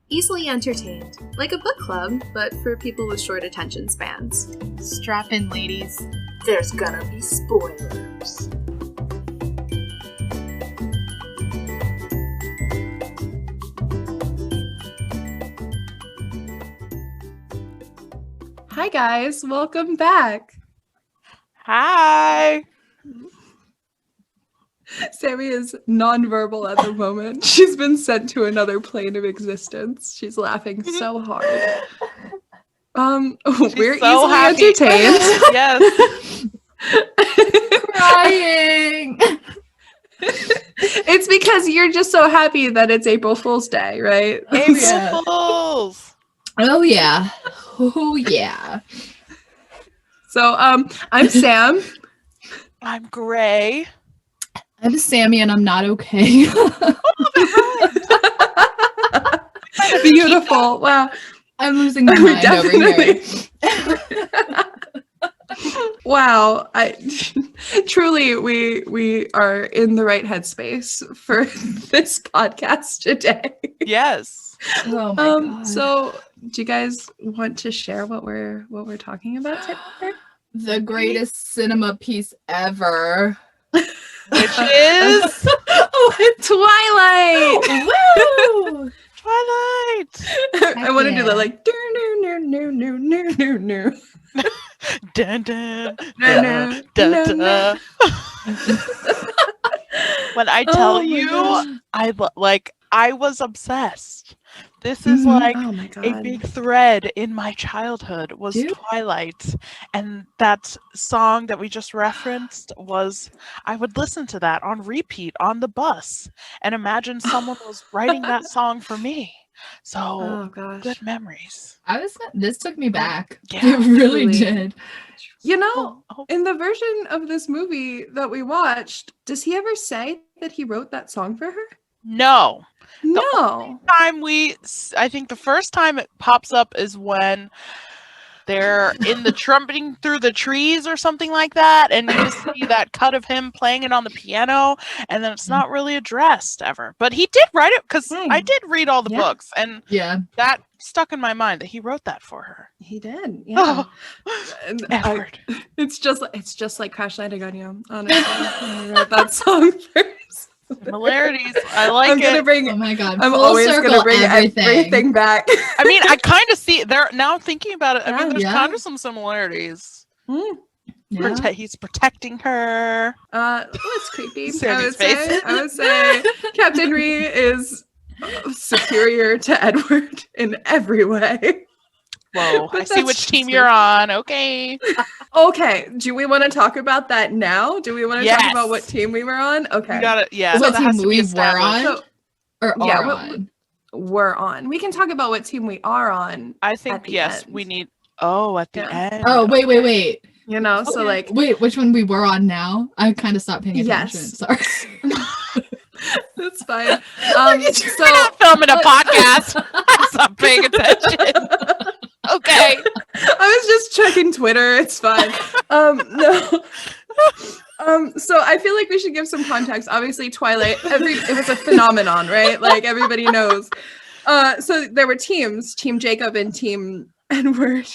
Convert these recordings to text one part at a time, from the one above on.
Easily entertained, like a book club, but for people with short attention spans. Strap in, ladies. There's gonna be spoilers. Hi guys, welcome back. Hi. Sammi is nonverbal at the moment. She's been sent to another plane of existence. She's laughing so hard. We're so easily happy. entertained. Yes. Crying. It's because you're just so happy that it's April Fool's Day, right? April Fools. Oh yeah. Oh yeah. So I'm Sam. I'm Grae. I'm Sammi and I'm not okay. Beautiful. Wow. I'm losing my mind over here. Wow. Truly we are in the right headspace for this podcast today. Yes. Oh my god. So do you guys want to share what we're talking about today? The greatest cinema piece ever. Which is Twilight. Woo! Twilight. I want to do yeah. that like no. Dun, dun, No, dun, no, dun, no, dun. When I tell Oh my you, gosh. I was obsessed. This is Mhm. like Oh my a god. big thread in my childhood was Dude. Twilight, and that song that we just referenced was, I would listen to that on repeat on the bus and imagine someone was writing that song for me. So Oh gosh. good memories. This took me back. Yeah, It really truly. did. You know, Oh, in the version of this movie that we watched, does he ever say that he wrote that song for her? no. No. I think the first time it pops up is when they're in the trumpeting through the trees or something like that, and you just see that cut of him playing it on the piano, and then it's not really addressed ever. But he did write it, because I did read all the Yeah. books, and Yeah. that stuck in my mind that he wrote that for her. He did. Yeah. And Edward. it's just like Crash Landing on You, honestly. I wrote that song first. Similarities. I like I'm gonna it. bring Oh my god. I'm Full always circle gonna bring everything. everything back. I mean, I kind of see there now thinking about it. I mean, there's Yeah. kind of some similarities. Yeah. He's protecting her. It's creepy. Sammy's face. I would say Captain Henry is superior to Edward in every way. Whoa, But I see that's which just team me. you're on. Okay. Okay, do we want to talk about that now? Do we want to Yes. talk about what team we were on? Okay. You got it. Yeah. What that has team to be we were established. on? So, Or yeah, are what- on? we're on. We can talk about what team we are on, I at think the yes, end. we need. Oh, at the Yeah. end. Oh, wait. you know? So, Okay. like, Wait, which one we were on now? I kind of stopped paying attention. Yes. Sorry. that's fine. We're not filming a podcast. I'm not paying attention. Okay. I was just checking Twitter. It's fine. No. So I feel like we should give some context. Obviously, Twilight, it was a phenomenon, right? Like everybody knows. So there were teams, Team Jacob and Team Edward,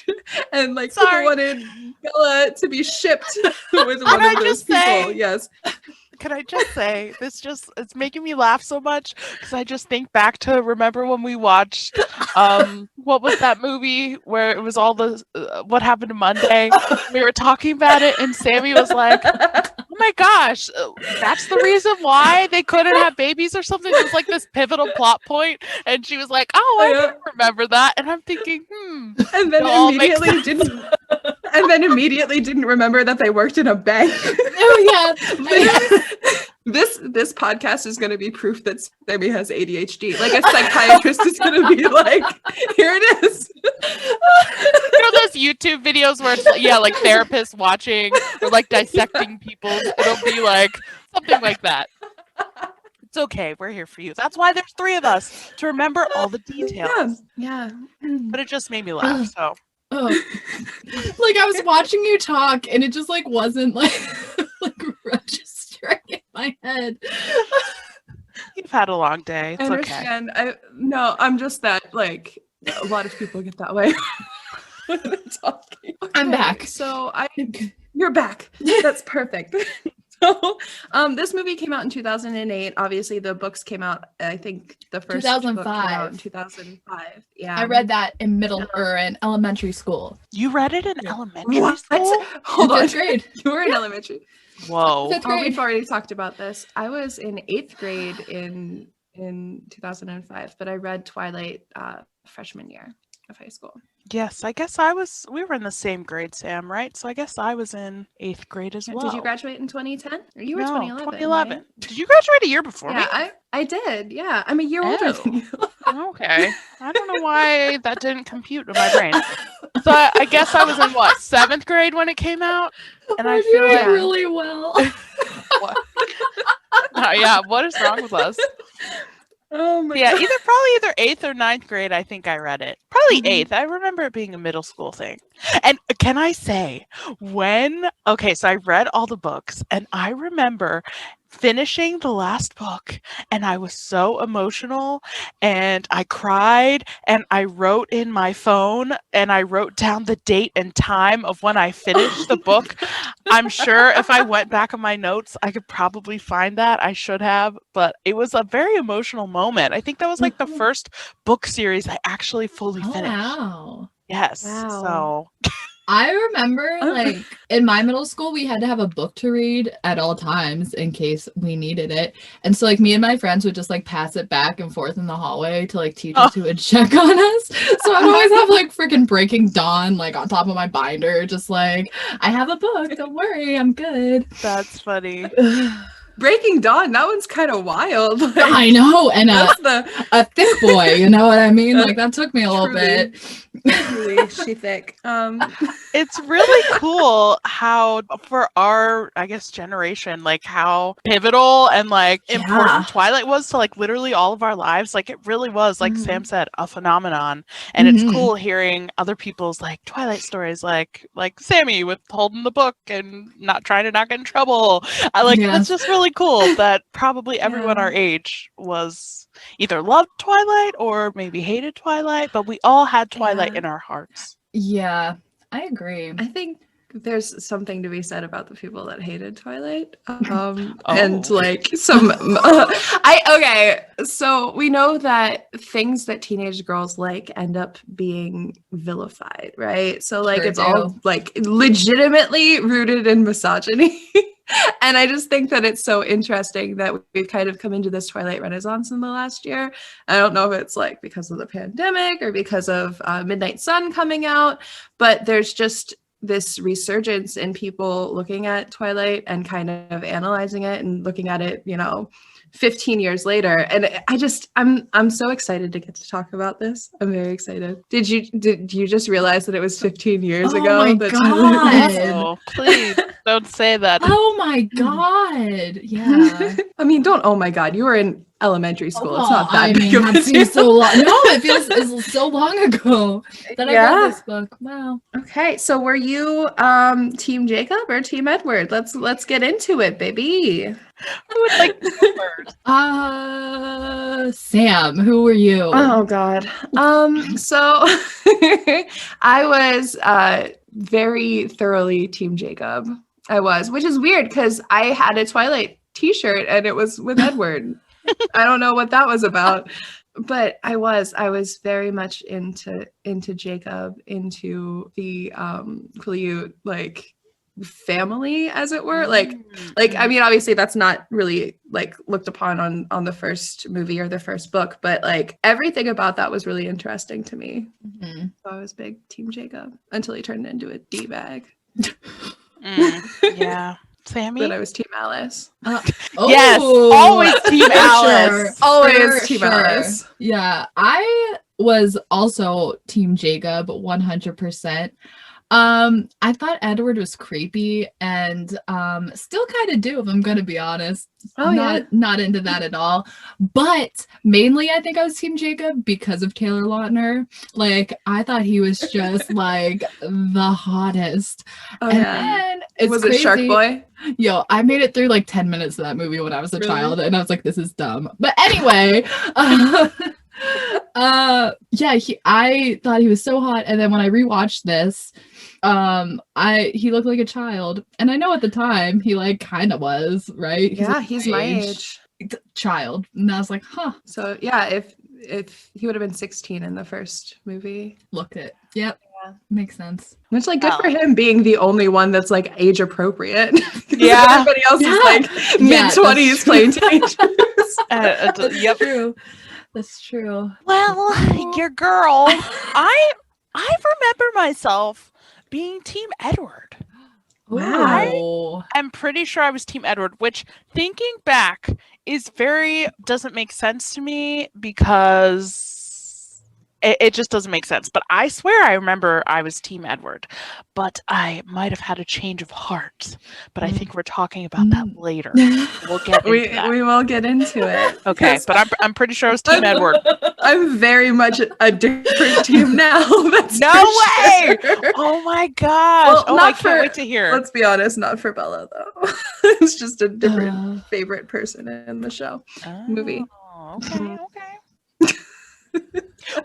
and like Sorry. people wanted Bella to be shipped with one I of those just people. say- Yes. Can I just say it's making me laugh so much because I just think back to remember when we watched what was that movie where it was all the what happened to Monday? We were talking about it and Sammi was like, "Oh my gosh, that's the reason why they couldn't have babies or something." It was like this pivotal plot point, and she was like, "Oh, I Yeah. didn't remember that," and I'm thinking, And then It all makes immediately didn't remember that they worked in a bank. Oh yeah. This podcast is going to be proof that Sammi has ADHD. Like a psychiatrist is going to be like, here it is. you know those YouTube videos where it's like therapists watching or like dissecting people. It'll be like something like that. It's okay. We're here for you. That's why there's 3 of us to remember all the details. Yeah. But it just made me laugh. So Oh. Like I was watching you talk and it just like wasn't like registering in my head. you've had a long day. I It's okay. understand. I'm just that, like, a lot of people get that way when they're talking. I'm Okay, back. So you're back. That's perfect. So, this movie came out in 2008. Obviously, the books came out. I think the first book came out in 2005. Yeah, I read that in middle or in elementary school. You read it in elementary What? school? Hold In on. fifth grade. You were in elementary. Whoa. Fifth Oh, grade. we've already talked about this. I was in 8th grade in 2005, but I read Twilight freshman year of high school. Yes, I guess we were in the same grade, Sam, right? So I guess I was in 8th grade as well. Did you graduate in 2010? Or you were No, 2011? 2011. Right? Did you graduate a year before me? Yeah, I did. Yeah, I'm a year older than you. Okay. I don't know why that didn't compute in my brain. So I guess I was in what, 7th grade when it came out? And I feel doing like really well. what? Yeah, what is wrong with us? Oh my Yeah, god. probably either 8th or 9th grade, I think I read it. Probably Mhm. 8th. I remember it being a middle school thing. And can I say, so I read all the books, and I remember finishing the last book, and I was so emotional, and I cried, and I wrote in my phone, and I wrote down the date and time of when I finished the book. I'm sure if I went back on my notes, I could probably find that. I should have, but it was a very emotional moment. I think that was like the first book series I actually fully Oh, finished. wow. Yes. Wow. So I remember, like, in my middle school, we had to have a book to read at all times in case we needed it. And so, like, me and my friends would just, like, pass it back and forth in the hallway to, like, teachers who would check on us. So I'd always have, like, freaking Breaking Dawn, like, on top of my binder, just like, I have a book, don't worry, I'm good. that's funny. Breaking Dawn, that one's kind of wild. Like, I know, and that's the a thick boy, you know what I mean? Like, that took me a little Truly. bit. really she thick. It's really cool how for our, I guess, generation, like how pivotal and like important Yeah. Twilight was to like literally all of our lives. Like it really was, like Mhm. Sam said, a phenomenon. And it's Mhm. cool hearing other people's like Twilight stories, like Sammi with holding the book and not trying to not get in trouble. That's just really cool that probably everyone our age was either loved Twilight or maybe hated Twilight, but we all had Twilight in our hearts. Yeah, I agree. I think there's something to be said about the people that hated Twilight. And like so we know that things that teenage girls like end up being vilified, right? So like Sure it's all do. like legitimately rooted in misogyny. And I just think that it's so interesting that we've kind of come into this Twilight Renaissance in the last year. I don't know if it's like because of the pandemic or because of Midnight Sun coming out, but there's just this resurgence in people looking at Twilight and kind of analyzing it and looking at it, 15 years later. And I'm so excited to get to talk about this. I'm very excited. Did you just realize that it was 15 years ago? Oh my that God. Oh, please don't say that. Oh my God. Yeah. I mean, don't, oh my God, you were in elementary school. It's not that big of a that deal. seems so long. No, it feels it's so long ago that I read this book. Wow. Okay, so were you Team Jacob or Team Edward? Let's get into it, baby. I would like to go first. Sam, who were you? Oh God. So I was very thoroughly Team Jacob. I was, which is weird because I had a Twilight t-shirt and it was with Edward. I don't know what that was about. But I was very much into Jacob, into the Quileute like family, as it were. Like I mean, obviously that's not really like looked upon on the first movie or the first book, but like everything about that was really interesting to me. Mhm. So I was big Team Jacob until he turned into a D-bag. Yeah. Sammi? Then I was Team Alice. Yes, always Team Alice. Always Team Alice. Yeah, I was also Team Jacob 100%. I thought Edward was creepy and still kind of do, if I'm gonna be honest. Not into that at all. But mainly I think I was Team Jacob because of Taylor Lautner. Like I thought he was just like the hottest. Oh And yeah. then it's Was crazy. it Shark Boy? Yo, I made it through like 10 minutes of that movie when I was a child, and I was like, this is dumb. But anyway, yeah, I thought he was so hot, and then when I rewatched this, he looked like a child, and I know at the time he like kind of was, right? Yeah, he's my age. Child, and I was like, huh. So yeah, if he would have been 16 in the first movie. Looked it. Yep. Yeah. Makes sense. Which, like, good for him being the only one that's like age appropriate. Yeah. Everybody else is like mid-20s playing teenagers. Yep. True. That's true. Well, your girl, I remember myself being Team Edward. Wow. I'm pretty sure I was Team Edward, which, thinking back, doesn't make sense to me because it just doesn't make sense. But I swear I remember I was Team Edward, but I might have had a change of heart. But I think we're talking about that later. We'll get into that. We will get into it. Okay, but I'm pretty sure I was Team Edward. I'm very much a different team now. That's no way! Sure. Oh my gosh! Well, I can't wait to hear. Let's be honest, not for Bella though. It's just a different favorite person in the show movie. Okay.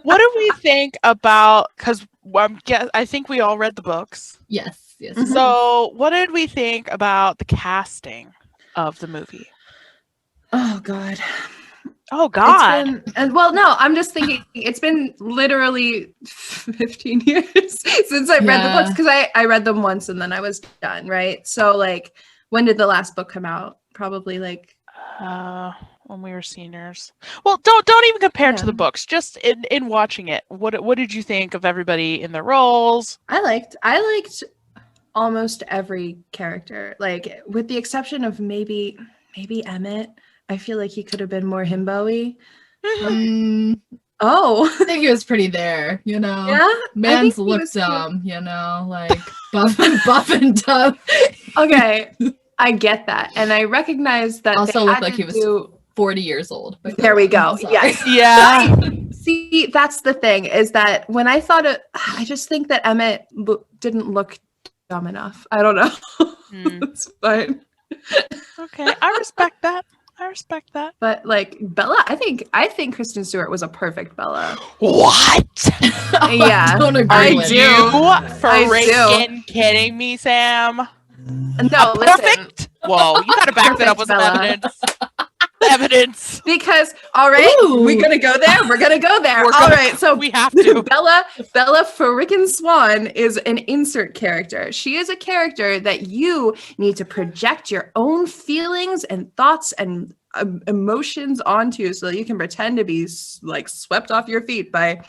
What do we think about? Because I think we all read the books. Yes. So, what did we think about the casting of the movie? Oh God. Well, no, I'm just thinking it's been literally 15 years since I read the books, because I read them once and then I was done, right? So like, when did the last book come out? Probably like when we were seniors. Well, don't even compare it to the books. Just in watching it, what did you think of everybody in their roles? I liked almost every character, like with the exception of maybe Emmett. I feel like he could have been more himbo-y. I think he was pretty there, you know. Yeah, man's looked dumb, you know, like buff and tough. Okay, I get that, and I recognize that. Also looked like he was 40 years old. There we go. Yes. Yeah. See, that's the thing, is that when I thought it, I just think that Emmett didn't look dumb enough. I don't know. It's fine. Okay, I respect that. But like Bella, I think Kristen Stewart was a perfect Bella. What? Yeah, I don't agree I with do. Freaking kidding me, Sam? No, perfect. Whoa, you gotta back that up with some evidence. Because all right, we're gonna go there. We're gonna go there. All right, so we have to. Bella frickin' Swan is an insert character. She is a character that you need to project your own feelings and thoughts and emotions onto, so that you can pretend to be like swept off your feet by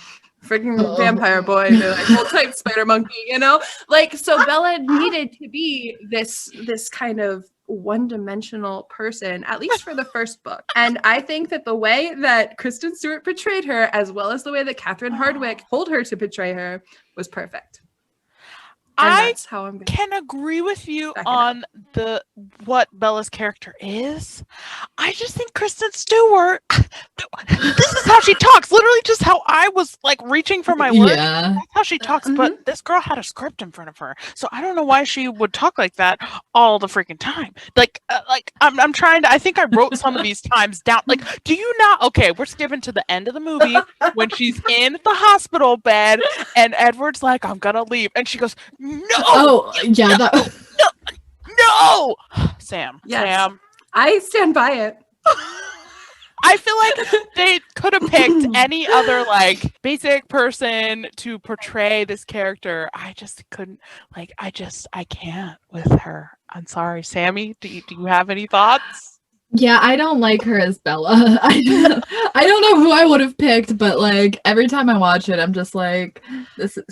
freaking vampire boy and be like, hold tight, spider monkey, you know? Like, so Bella needed to be this kind of one-dimensional person, at least for the first book. And I think that the way that Kristen Stewart portrayed her, as well as the way that Catherine Hardwicke told her to portray her, was perfect. And that's how I'm can agree with you on what Bella's character is. I just think Kristen Stewart, this is how she talks. Literally just how I was like reaching for my words. Yeah. That's how she talks. But this girl had a script in front of her. So I don't know why she would talk like that all the freaking time. Like I'm trying to, I think I wrote some of these times down. Like, do you not? Okay, we're skipping to the end of the movie when she's in the hospital bed and Edward's like, I'm gonna leave. And she goes, no. Oh, yeah. No. Sam. Yes. Sam. I stand by it. I feel like they could have picked any other like basic person to portray this character. I just couldn't. Like, I can't with her. I'm sorry, Sammy. Do you have any thoughts? Yeah, I don't like her as Bella. I don't know who I would have picked, but like every time I watch it, I'm just like,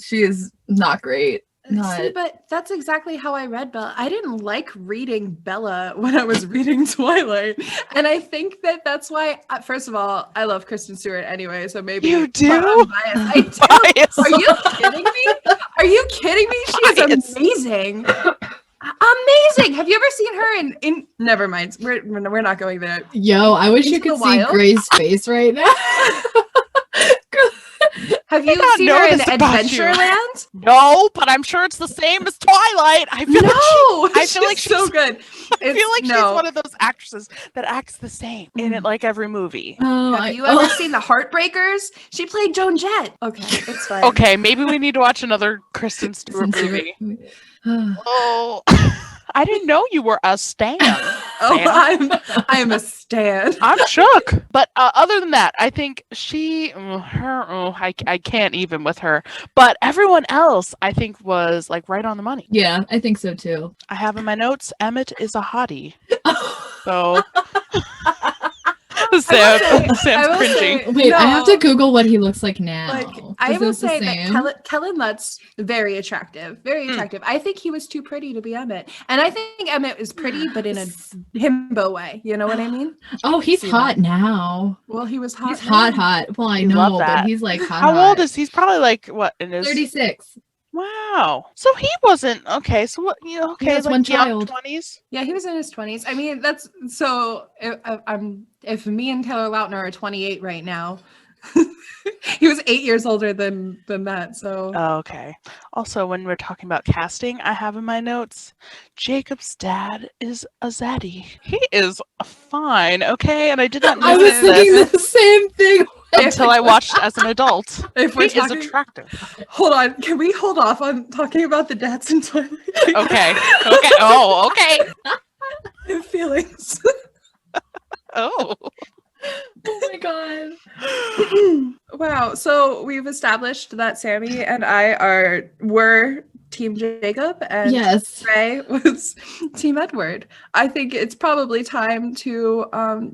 she is not great. See, but that's exactly how I read Bella. I didn't like reading Bella when I was reading Twilight. And I think that that's why, first of all, I love Kristen Stewart anyway, so maybe you do? I'm biased. I do. Bias. Are you kidding me? Are you kidding me? She is amazing. Amazing. Have you ever seen her in never mind. We're not going there. Yo, I wish you could see Grae's face right now. Have I you not seen know her in this about you. Adventureland? No, but I'm sure it's the same as Twilight. I feel No, I feel like she's so she's- good. I feel like she's no. one of those actresses that acts the same in it, like every movie. Oh, Have you ever seen The Heartbreakers? She played Joan Jett. Okay, it's fine. Okay, maybe we need to watch another Kristen Stewart movie. Oh, I didn't know you were a stan. I'm a stan. I'm shook. But other than that, I think I can't even with her. But everyone else, I think, was like right on the money. Yeah, I think so too. I have in my notes, Emmett is a hottie. So Sam's cringing. Wait, I have to Google what he looks like now. Like, Is I will this the say same? that Kellen Lutz's very attractive. Very attractive. I think he was too pretty to be Emmett. And I think Emmett is pretty, but in a himbo way. You know what I mean? Oh, he's See hot that. now. Well, he was hot. He's hot. Well, I You love know, that. but he's like hot. How old is he? He's probably like what in his 36. Wow. So he wasn't okay. So what? You know, okay, has like one young child. 20s. Yeah, he was in his 20s. I mean, that's so. If me and Taylor Lautner are 28 right now, he was 8 years older than that. So Oh, okay. Also, when we're talking about casting, I have in my notes, Jacob's dad is a zaddy. He is fine, okay? And I did not I was notice thinking this the same thing. until I watched as an adult. if He we're is talking, attractive. hold on, can we hold off on talking about the dads in Twilight? Okay. Okay. Oh, okay. I have feelings. Oh. Oh my god. Wow. So we've established that Sammy and I were Team Jacob and Yes. Grae was Team Edward. I think it's probably time to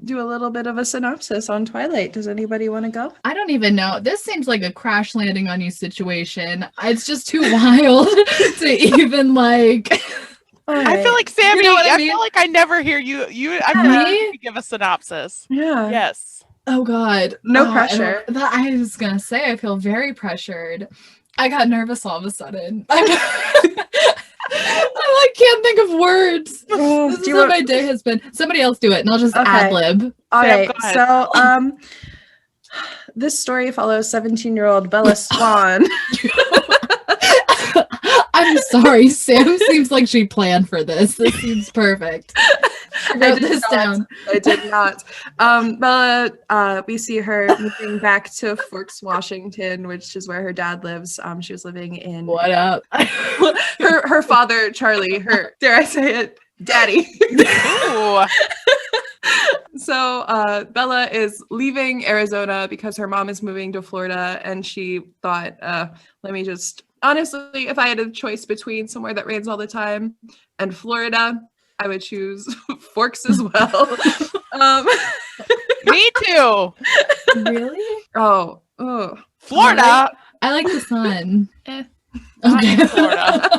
do a little bit of a synopsis on Twilight. Does anybody want to go? I don't even know. This seems like a crash landing on you situation. It's just too wild to even like. I feel like Sammy, You know what I I mean? feel like I never hear you. I Me? never hear you give a synopsis. Yeah. Yes. Oh god. No Oh, pressure. I was gonna say I feel very pressured. I got nervous all of a sudden. I like can't think of words. Oh, This do is you what want- my day has been. Somebody else do it, and I'll just Okay. ad lib. All Sam, right. go ahead. So this story follows 17-year-old Bella Swan. I'm sorry, Sam seems like she planned for this. This seems perfect. I wrote did this not. down. I did not. Bella, we see her moving back to Forks, Washington, which is where her dad lives. She was living in What up? her father, Charlie, her, dare I say it, daddy. Ooh. So Bella is leaving Arizona because her mom is moving to Florida, and she thought, let me just, honestly, if I had a choice between somewhere that rains all the time and Florida, I would choose Forks as well. Me too. Really? Oh, Florida. I like the sun. Eh. Not Okay. in Florida.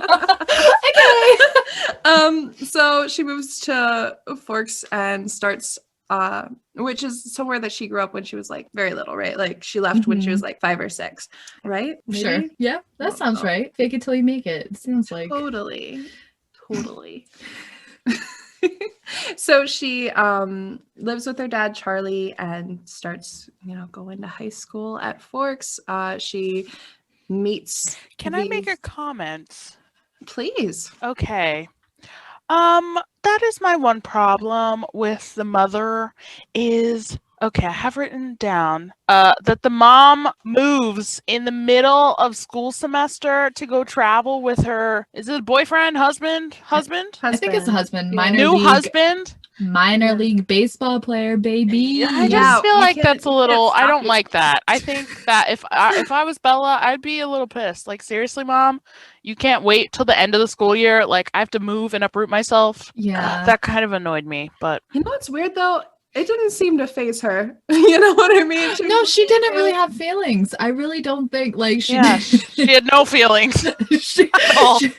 Okay. So she moves to Forks and starts which is somewhere that she grew up when she was like very little, right? Like she left when she was like 5 or 6, right? Sure. Maybe? Yeah, that sounds right. Fake it till you make it. It sounds like. Totally. So she lives with her dad Charlie and starts, going to high school at Forks. She meets Can I make a these- comment? Please. Okay. That is my one problem with the mother is okay, I have written down that the mom moves in the middle of school semester to go travel with her, is it a boyfriend, husband? I think it's a husband. Yeah. Minor New league, husband? minor league baseball player, baby. I Yeah, just feel you like can't- that's a you can't little. I stop don't yourself. like that. I think that if I was Bella, I'd be a little pissed. Like seriously, mom, you can't wait till the end of the school year. Like I have to move and uproot myself. Yeah. That kind of annoyed me. But You know what's weird though? It didn't seem to phase her. You know what I mean? No, she didn't really have feelings. I really don't think like she. yeah, she had no feelings. she, all. she-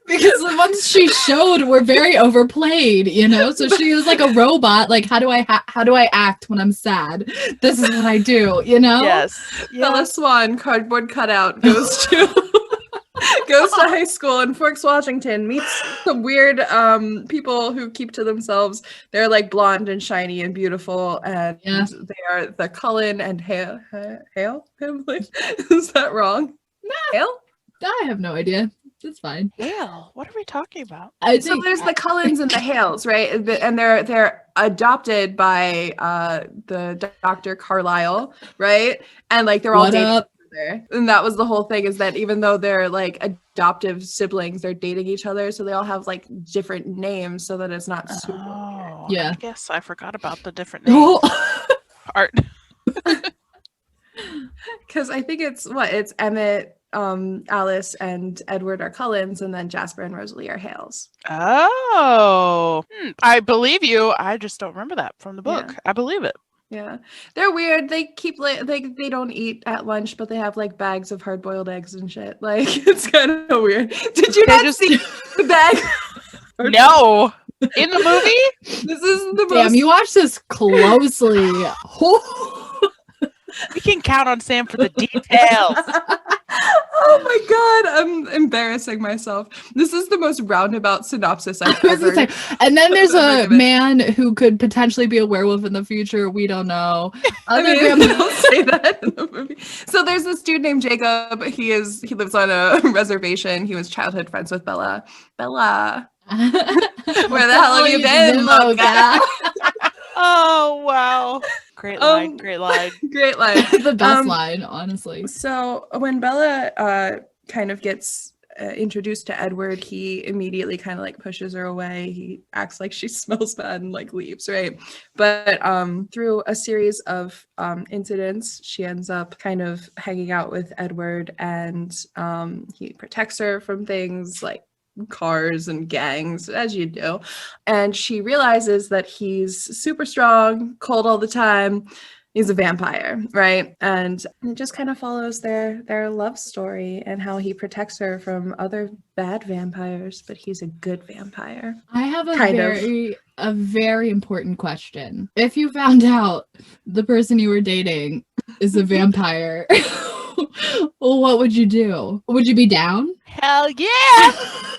because the ones she showed were very overplayed, so she was like a robot. Like, how do I act when I'm sad? This is what I do, Yes. Bella Swan cardboard cutout goes to goes to high school in Forks, Washington, meets some weird people who keep to themselves. They're like blonde and shiny and beautiful, and they are the Cullen and Hale family. Is that wrong? No. Hale? I have no idea. It's fine. Hale? What are we talking about? So there's the Cullens and the Hales, right? And they're adopted by the Dr. Carlisle, right? And like they're all dating each other. And that was the whole thing, is that even though they're like adoptive siblings, they're dating each other, so they all have like different names so that it's not super weird. Yeah. I guess I forgot about the different names. Art. Because I think it's Emmett, Alice and Edward are Cullens, and then Jasper and Rosalie are Hales. Oh, I believe you. I just don't remember that from the book. Yeah. I believe it. Yeah, they're weird. They keep they don't eat at lunch, but they have like bags of hard-boiled eggs and shit. Like, it's kind of weird. Did you not see the bag? No. In the movie? This is the Damn, you watch this closely. We can count on Sam for the details. Oh my god, I'm embarrassing myself. This is the most roundabout synopsis I've ever. And then there's a man who could potentially be a werewolf in the future. We don't know. I mean, they don't say that in the movie. So there's this dude named Jacob. He lives on a reservation. He was childhood friends with Bella. Bella, where the hell have you been, Loga? Oh wow. Great line, great line. Great line. The best line, honestly. So when Bella kind of gets introduced to Edward, he immediately kind of like pushes her away. He acts like she smells bad and like leaves, right? But through a series of incidents, she ends up kind of hanging out with Edward, and he protects her from things like cars and gangs, as you do, and she realizes that he's super strong, cold all the time. He's a vampire, right? And it just kind of follows their love story and how he protects her from other bad vampires, but he's a good vampire. I have a very important question. If you found out the person you were dating is a vampire, well, what would you do? Would you be down? Hell yeah!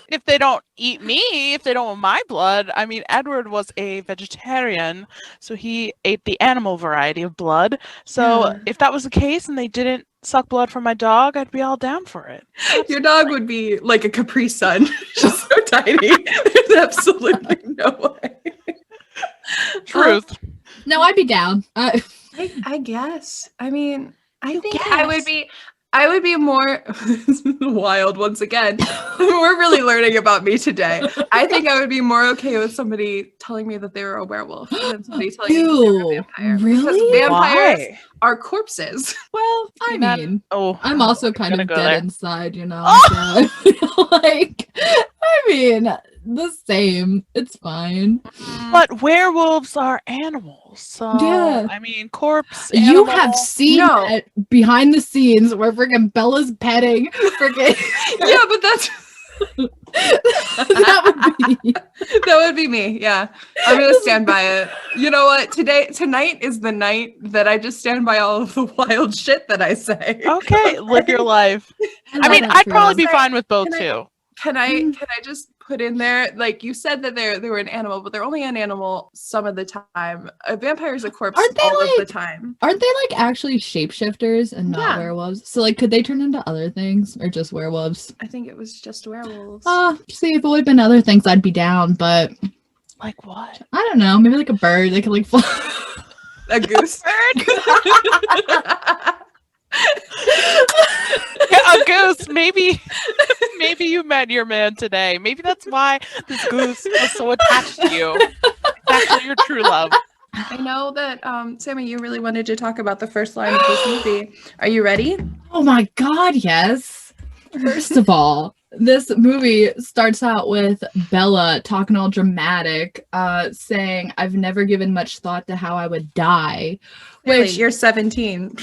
If they don't eat me, if they don't want my blood. I mean, Edward was a vegetarian, so he ate the animal variety of blood. So if that was the case and they didn't suck blood from my dog, I'd be all down for it. Your dog would be like a Capri Sun. She's so tiny. There's absolutely no way. Truth. No, I'd be down. I guess. I mean, I think I would be more wild once again. We're really learning about me today. I think I would be more okay with somebody telling me that they were a werewolf than somebody telling me that they were a vampire. Really? Because vampires are corpses. Well, I mean, I'm also kind of dead there. inside, you know. So, like, I mean, the same. It's fine. But werewolves are animals, so Yeah. I mean, corpse. You animal. have seen it behind the scenes where freaking Bella's petting freaking. Yeah, but that's that would be me. Yeah, I'm gonna stand by it. You know what? Tonight is the night that I just stand by all of the wild shit that I say. Okay, live your life. I mean, I'd probably be fine with both too. Can I just put in there, like, you said that they were an animal, but they're only an animal some of the time. A vampire is a corpse all of the time. Aren't they like actually shapeshifters and not werewolves? So like, could they turn into other things or just werewolves? I think it was just werewolves. See, if it would have been other things, I'd be down. But like what? I don't know. Maybe like a bird. They could like fly. A goose bird. A goose. Maybe you met your man today. Maybe that's why this goose was so attached to you. It's actually your true love. I know that, Sammi, you really wanted to talk about the first line of this movie. Are you ready? Oh my god, yes. First of all, this movie starts out with Bella talking all dramatic, saying, "I've never given much thought to how I would die." Which you're 17.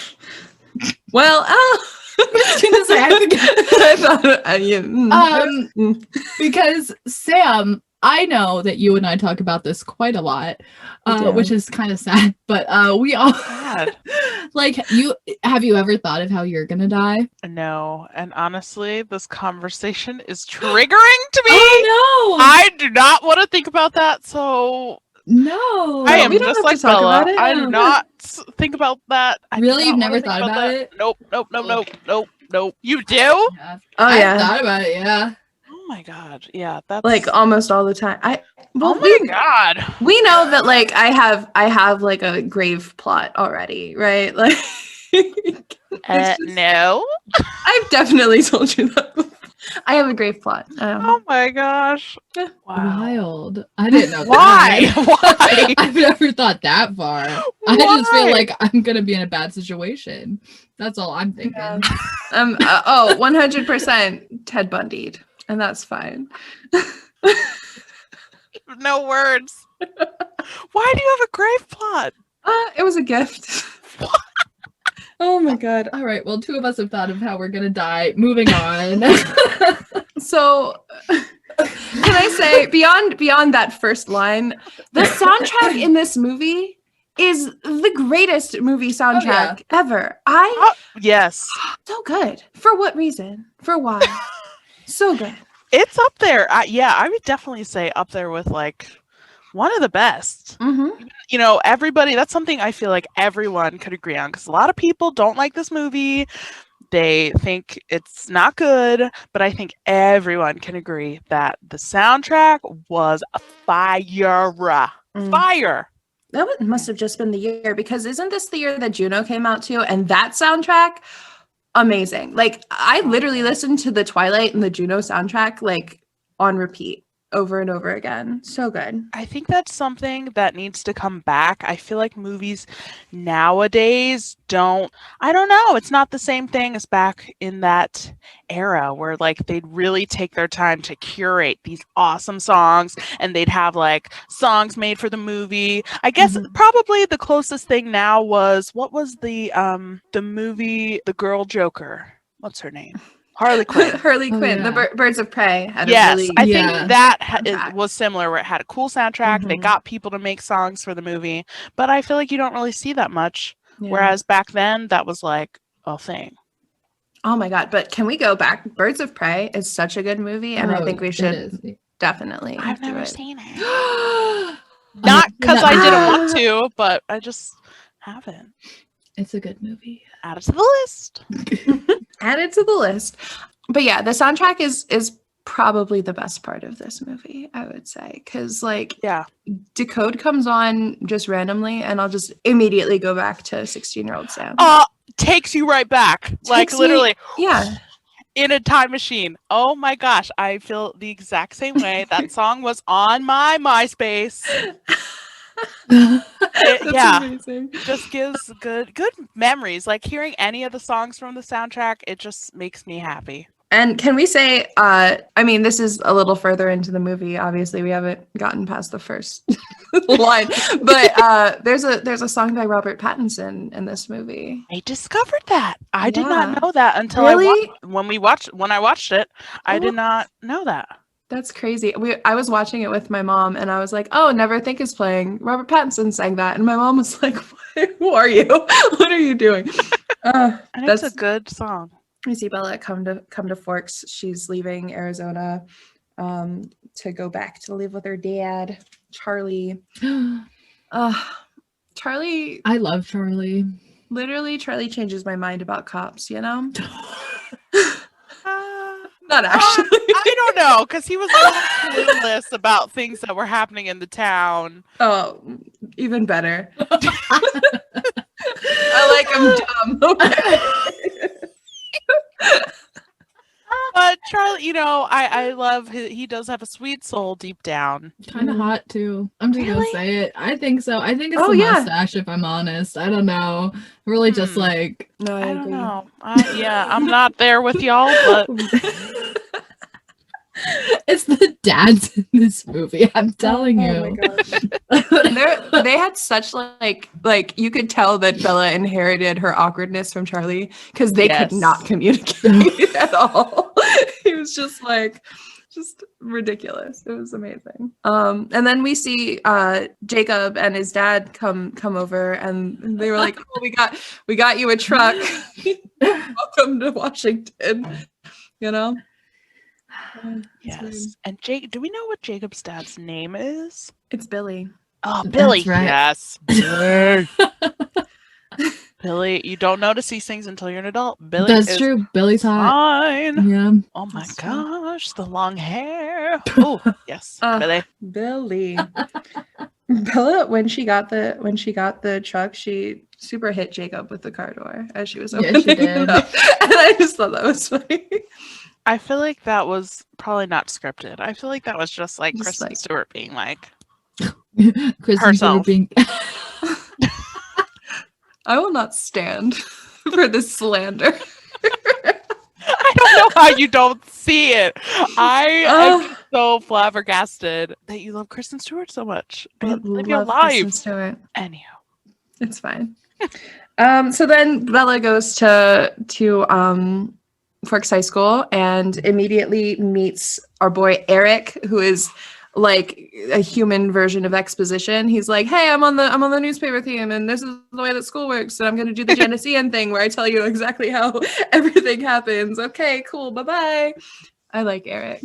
Well, because Sam I know that you and I talk about this quite a lot, do. which is kind of sad, but we all God. like have you ever thought of how you're gonna die? No, and honestly, this conversation is triggering to me. Oh no. I do not want to think about that, so No. I am we don't just have like to talk Bella. about it. I do not think about that. I do Really? not You've wanna never think thought about that. it? Nope. You do? Yeah. Oh I've yeah, thought about it, yeah. Oh my god. Yeah, that's like almost all the time. oh my god. We know that like I have like a grave plot already, right? Like it's just- No. I've definitely told you that before. I have a grave plot. Oh my gosh. Yeah. Wow. Wild. I didn't know Why? that. Why? I've never thought that far. I just feel Why? like I'm gonna be in a bad situation. That's all I'm thinking. 100% Ted Bundy'd, and that's fine. No words. Why do you have a grave plot? It was a gift. Oh my god. All right, well, two of us have thought of how we're gonna die. Moving on. So can I say beyond that first line, the soundtrack in this movie is the greatest movie soundtrack ever. Yes. So good. For what reason? For why? So good. It's up there. Yeah, I would definitely say up there with like one of the best. Mm-hmm. You know, everybody, that's something I feel like everyone could agree on because a lot of people don't like this movie. They think it's not good, but I think everyone can agree that the soundtrack was a fire. Fire. Must have just been the year, because isn't this the year that Juno came out too? And that soundtrack, amazing. Like I literally listened to the Twilight and the Juno soundtrack like on repeat over and over again. So good. I think that's something that needs to come back. I feel like movies nowadays I don't know, it's not the same thing as back in that era where like they'd really take their time to curate these awesome songs and they'd have like songs made for the movie. I guess probably the closest thing now was what was the movie The Girl Joker? What's her name? Harley Quinn. Harley Quinn. Yeah. The Birds of Prey had Yes, a really I think that soundtrack. was similar where it had a cool soundtrack. They got people to make songs for the movie, but I feel like you don't really see that much. Yeah. Whereas back then, that was like a thing. Oh my god! But can we go back? Birds of Prey is such a good movie, and I think we should definitely. I've never do it. seen it. Not because I didn't want to, but I just haven't. It's a good movie. Add it to the list. Add it to the list. But yeah, the soundtrack is probably the best part of this movie, I would say, because like Yeah. Decode comes on just randomly, and I'll just immediately go back to 16-year-old Sam. Takes you right back. Like Takes me- literally. Yeah. In a time machine. Oh my gosh, I feel the exact same way. That song was on my MySpace. That's amazing. Just gives good memories. Like hearing any of the songs from the soundtrack, it just makes me happy. And can we say, I mean, this is a little further into the movie. Obviously, we haven't gotten past the first line, but there's a song by Robert Pattinson in this movie. I discovered that. I did Yeah. not know that until Really? when I watched it. I did not know that. That's crazy. I was watching it with my mom, and I was like, "Oh, Never Think is playing. Robert Pattinson sang that," and my mom was like, "Who are you? What are you doing?" And it's That's a good song. We see Bella come to Forks. She's leaving Arizona to go back to live with her dad, Charlie. Charlie. I love Charlie. Literally, Charlie changes my mind about cops. You know. Not actually. I don't know, because he was a little clueless about things that were happening in the town. Oh, even better. I like him dumb. Okay. But Charlie, you know, I love he does have a sweet soul deep down. Kind of hot too. I'm just gonna Really? say it. I think so. I think it's Oh, the yeah. mustache, if I'm honest. I don't know. Really, just like No, I I agree. don't know. I'm not there with y'all, but it's the dads in this movie. I'm telling Oh you. my gosh. They had such like you could tell that Bella inherited her awkwardness from Charlie, because they Yes. could not communicate at all. He was just like just ridiculous. It was amazing. And then we see Jacob and his dad come over, and they were like, "Oh, we got you a truck. Welcome to Washington." You know. Yes. And do we know what Jacob's dad's name is? It's Billy. Oh, Billy. That's right. Yes. Billy. Billy, you don't notice these things until you're an adult. Billy That's is true. Billy's hot. fine. Yeah. Oh my That's true. gosh, the long hair. Oh, yes, Billy. Billy. Bella, when she got the truck, she super hit Jacob with the car door as she was Yeah, opening she did. it up. And I just thought that was funny. I feel like that was probably not scripted. I feel like that was just like Just Kristen like- Stewart being like, Kristen Herself. Stewart being I will not stand for this slander. I don't know how you don't see it. I am so flabbergasted that you love Kristen Stewart so much. But live your love Kristen life. Stewart. Anyhow. It's fine. So then Bella goes to Forks High School and immediately meets our boy Eric, who is like a human version of exposition. He's like, "Hey, I'm on the newspaper team, and this is the way that school works, and I'm going to do the Geneseian thing where I tell you exactly how everything happens." Okay, cool, bye bye. I like Eric.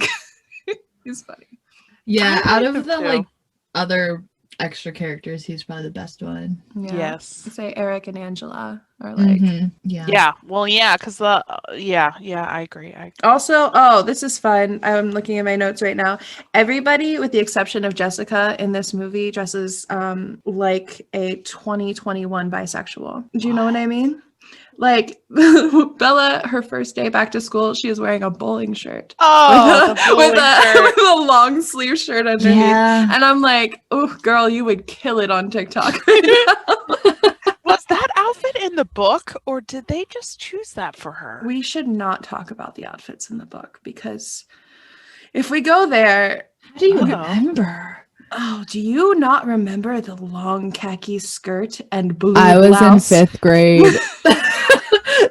He's funny. Yeah, I out like of him the too. like other extra characters, he's probably the best one. Yeah. Yes. I'd say Eric and Angela are like. Mhm. Yeah. Yeah. Well, yeah, because yeah, I agree. Also, this is fun. I'm looking at my notes right now. Everybody, with the exception of Jessica in this movie, dresses like a 2021 bisexual. Do you know what I mean? Like Bella, her first day back to school, she was wearing a bowling shirt. Oh, the bowling shirt. With a long sleeve shirt underneath. Yeah. And I'm like, oh, girl, you would kill it on TikTok right now. Was that outfit in the book, or did they just choose that for her? We should not talk about the outfits in the book, because if we go there, How do you Oh. remember? oh, do you not remember the long khaki skirt and blue I was blouse? in 5th grade.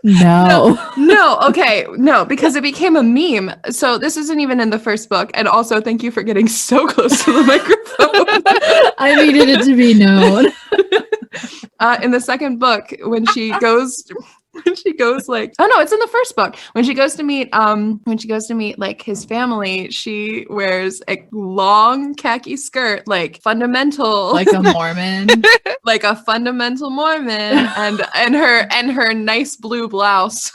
No. No, okay, no, because it became a meme. So this isn't even in the first book. And also, thank you for getting so close to the microphone. I needed it to be known. In the second book, when she goes like, oh no, it's in the first book. When she goes to meet like his family, she wears a long khaki skirt, like fundamental, Like a Mormon. like a fundamental Mormon, and her nice blue blouse,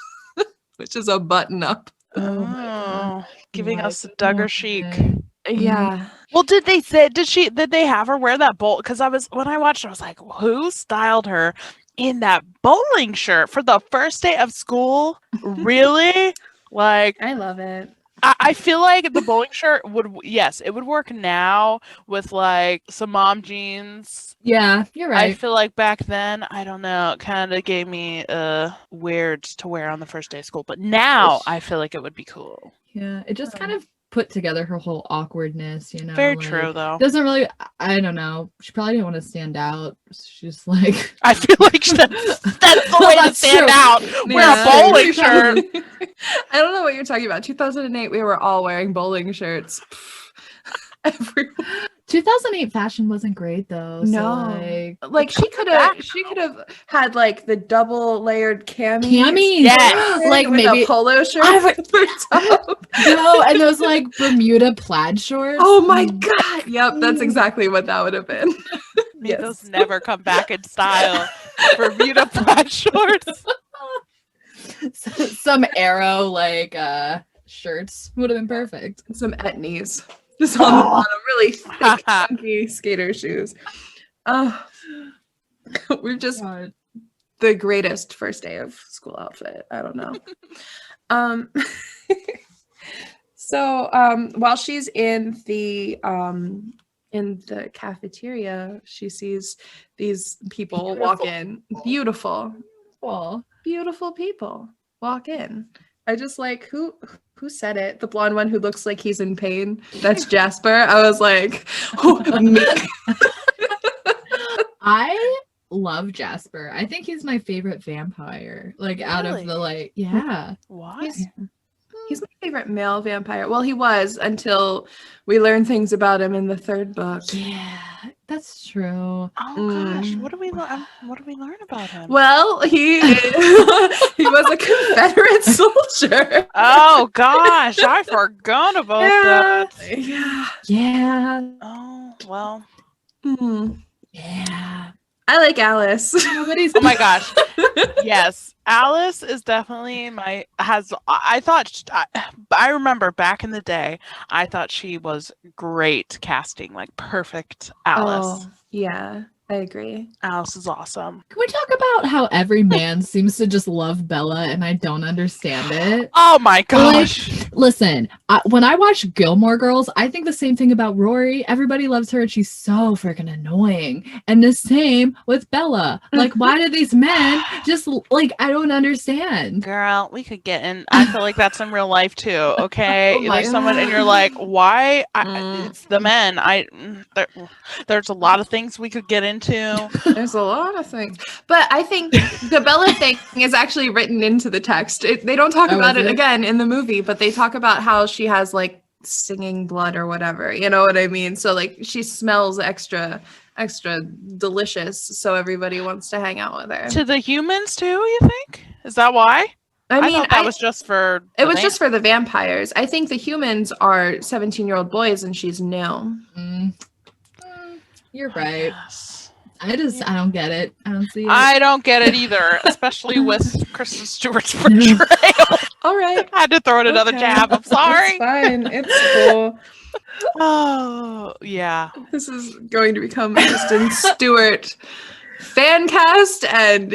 which is a button up. Oh my God. Giving Like us the Duggar Mormon. chic. Yeah. Well, did they have her wear that bowl? Because when I watched, I was like, who styled her in that bowling shirt for the first day of school? Really? Like, I love it. I feel like the bowling shirt it would work now with like some mom jeans. Yeah, you're I right. feel like back then, I don't know, it kind of gave me weird to wear on the first day of school. But now I feel like it would be cool. Yeah, it just kind of put together her whole awkwardness, you know. Very like, true, though. Doesn't really, I don't know. She probably didn't want to stand out. She's like, I feel like that's the way to That's stand true. out. Wear a bowling shirt. I don't know what you're talking about. 2008, we were all wearing bowling shirts. Everyone. 2008 fashion wasn't great though. So No. like, Like she could have had like the double layered camis. camis. Yes. Like with maybe a polo shirt I would- over top. no, and those like Bermuda plaid shorts. Oh my god. Yep, that's exactly what that would have been. May Yes. those never come back in style. Bermuda plaid shorts. Some arrow like shirts would have been perfect. Some etnies. Just on the bottom, really thick, chunky skater shoes. We've just the greatest first day of school outfit. I don't know. So while she's in the cafeteria, she sees these people walk in. Beautiful people walk in. I just like who said it? The blonde one who looks like he's in pain. That's Jasper. I was like, oh, me. I love Jasper. I think he's my favorite vampire. Like out Really? of the like, yeah. Why? He's my favorite male vampire. Well, he was until we learn things about him in the third book. Yeah, that's true. Oh gosh, what do we learn about him? Well, he he was a Confederate soldier. Oh gosh, I forgot about that. Yeah. Oh well. Yeah. I like Alice. Nobody's. Oh my gosh. Yes, Alice is definitely I remember back in the day, I thought she was great casting, like perfect Alice. Oh, yeah, I agree. Alice is awesome. Can we talk about how every man seems to just love Bella and I don't understand it? Oh my gosh. Listen, when I watch Gilmore Girls, I think the same thing about Rory. Everybody loves her and she's so freaking annoying. And the same with Bella. Like, why do these men just, like, I don't understand. Girl, we could get in. I feel like that's in real life too. Okay, Oh my there's someone, and you're like, why? It's the men. There's a lot of things we could get into. There's a lot of things. But I think the Bella thing is actually written into the text. They don't talk about it again in the movie, but they talk about how she has like singing blood or whatever. You know what I mean? So like she smells extra delicious, so everybody wants to hang out with her. To the humans too, you think? Is that why? I mean, thought that was just for just for the vampires. I think the humans are 17-year-old boys and she's new. You're right. I don't get it. I don't see it. I don't get it either, especially with Kristen Stewart's portrayal. All right. I had to throw in another jab. I'm sorry. It's fine. It's cool. Oh, yeah. This is going to become a Kristen Stewart fan cast, and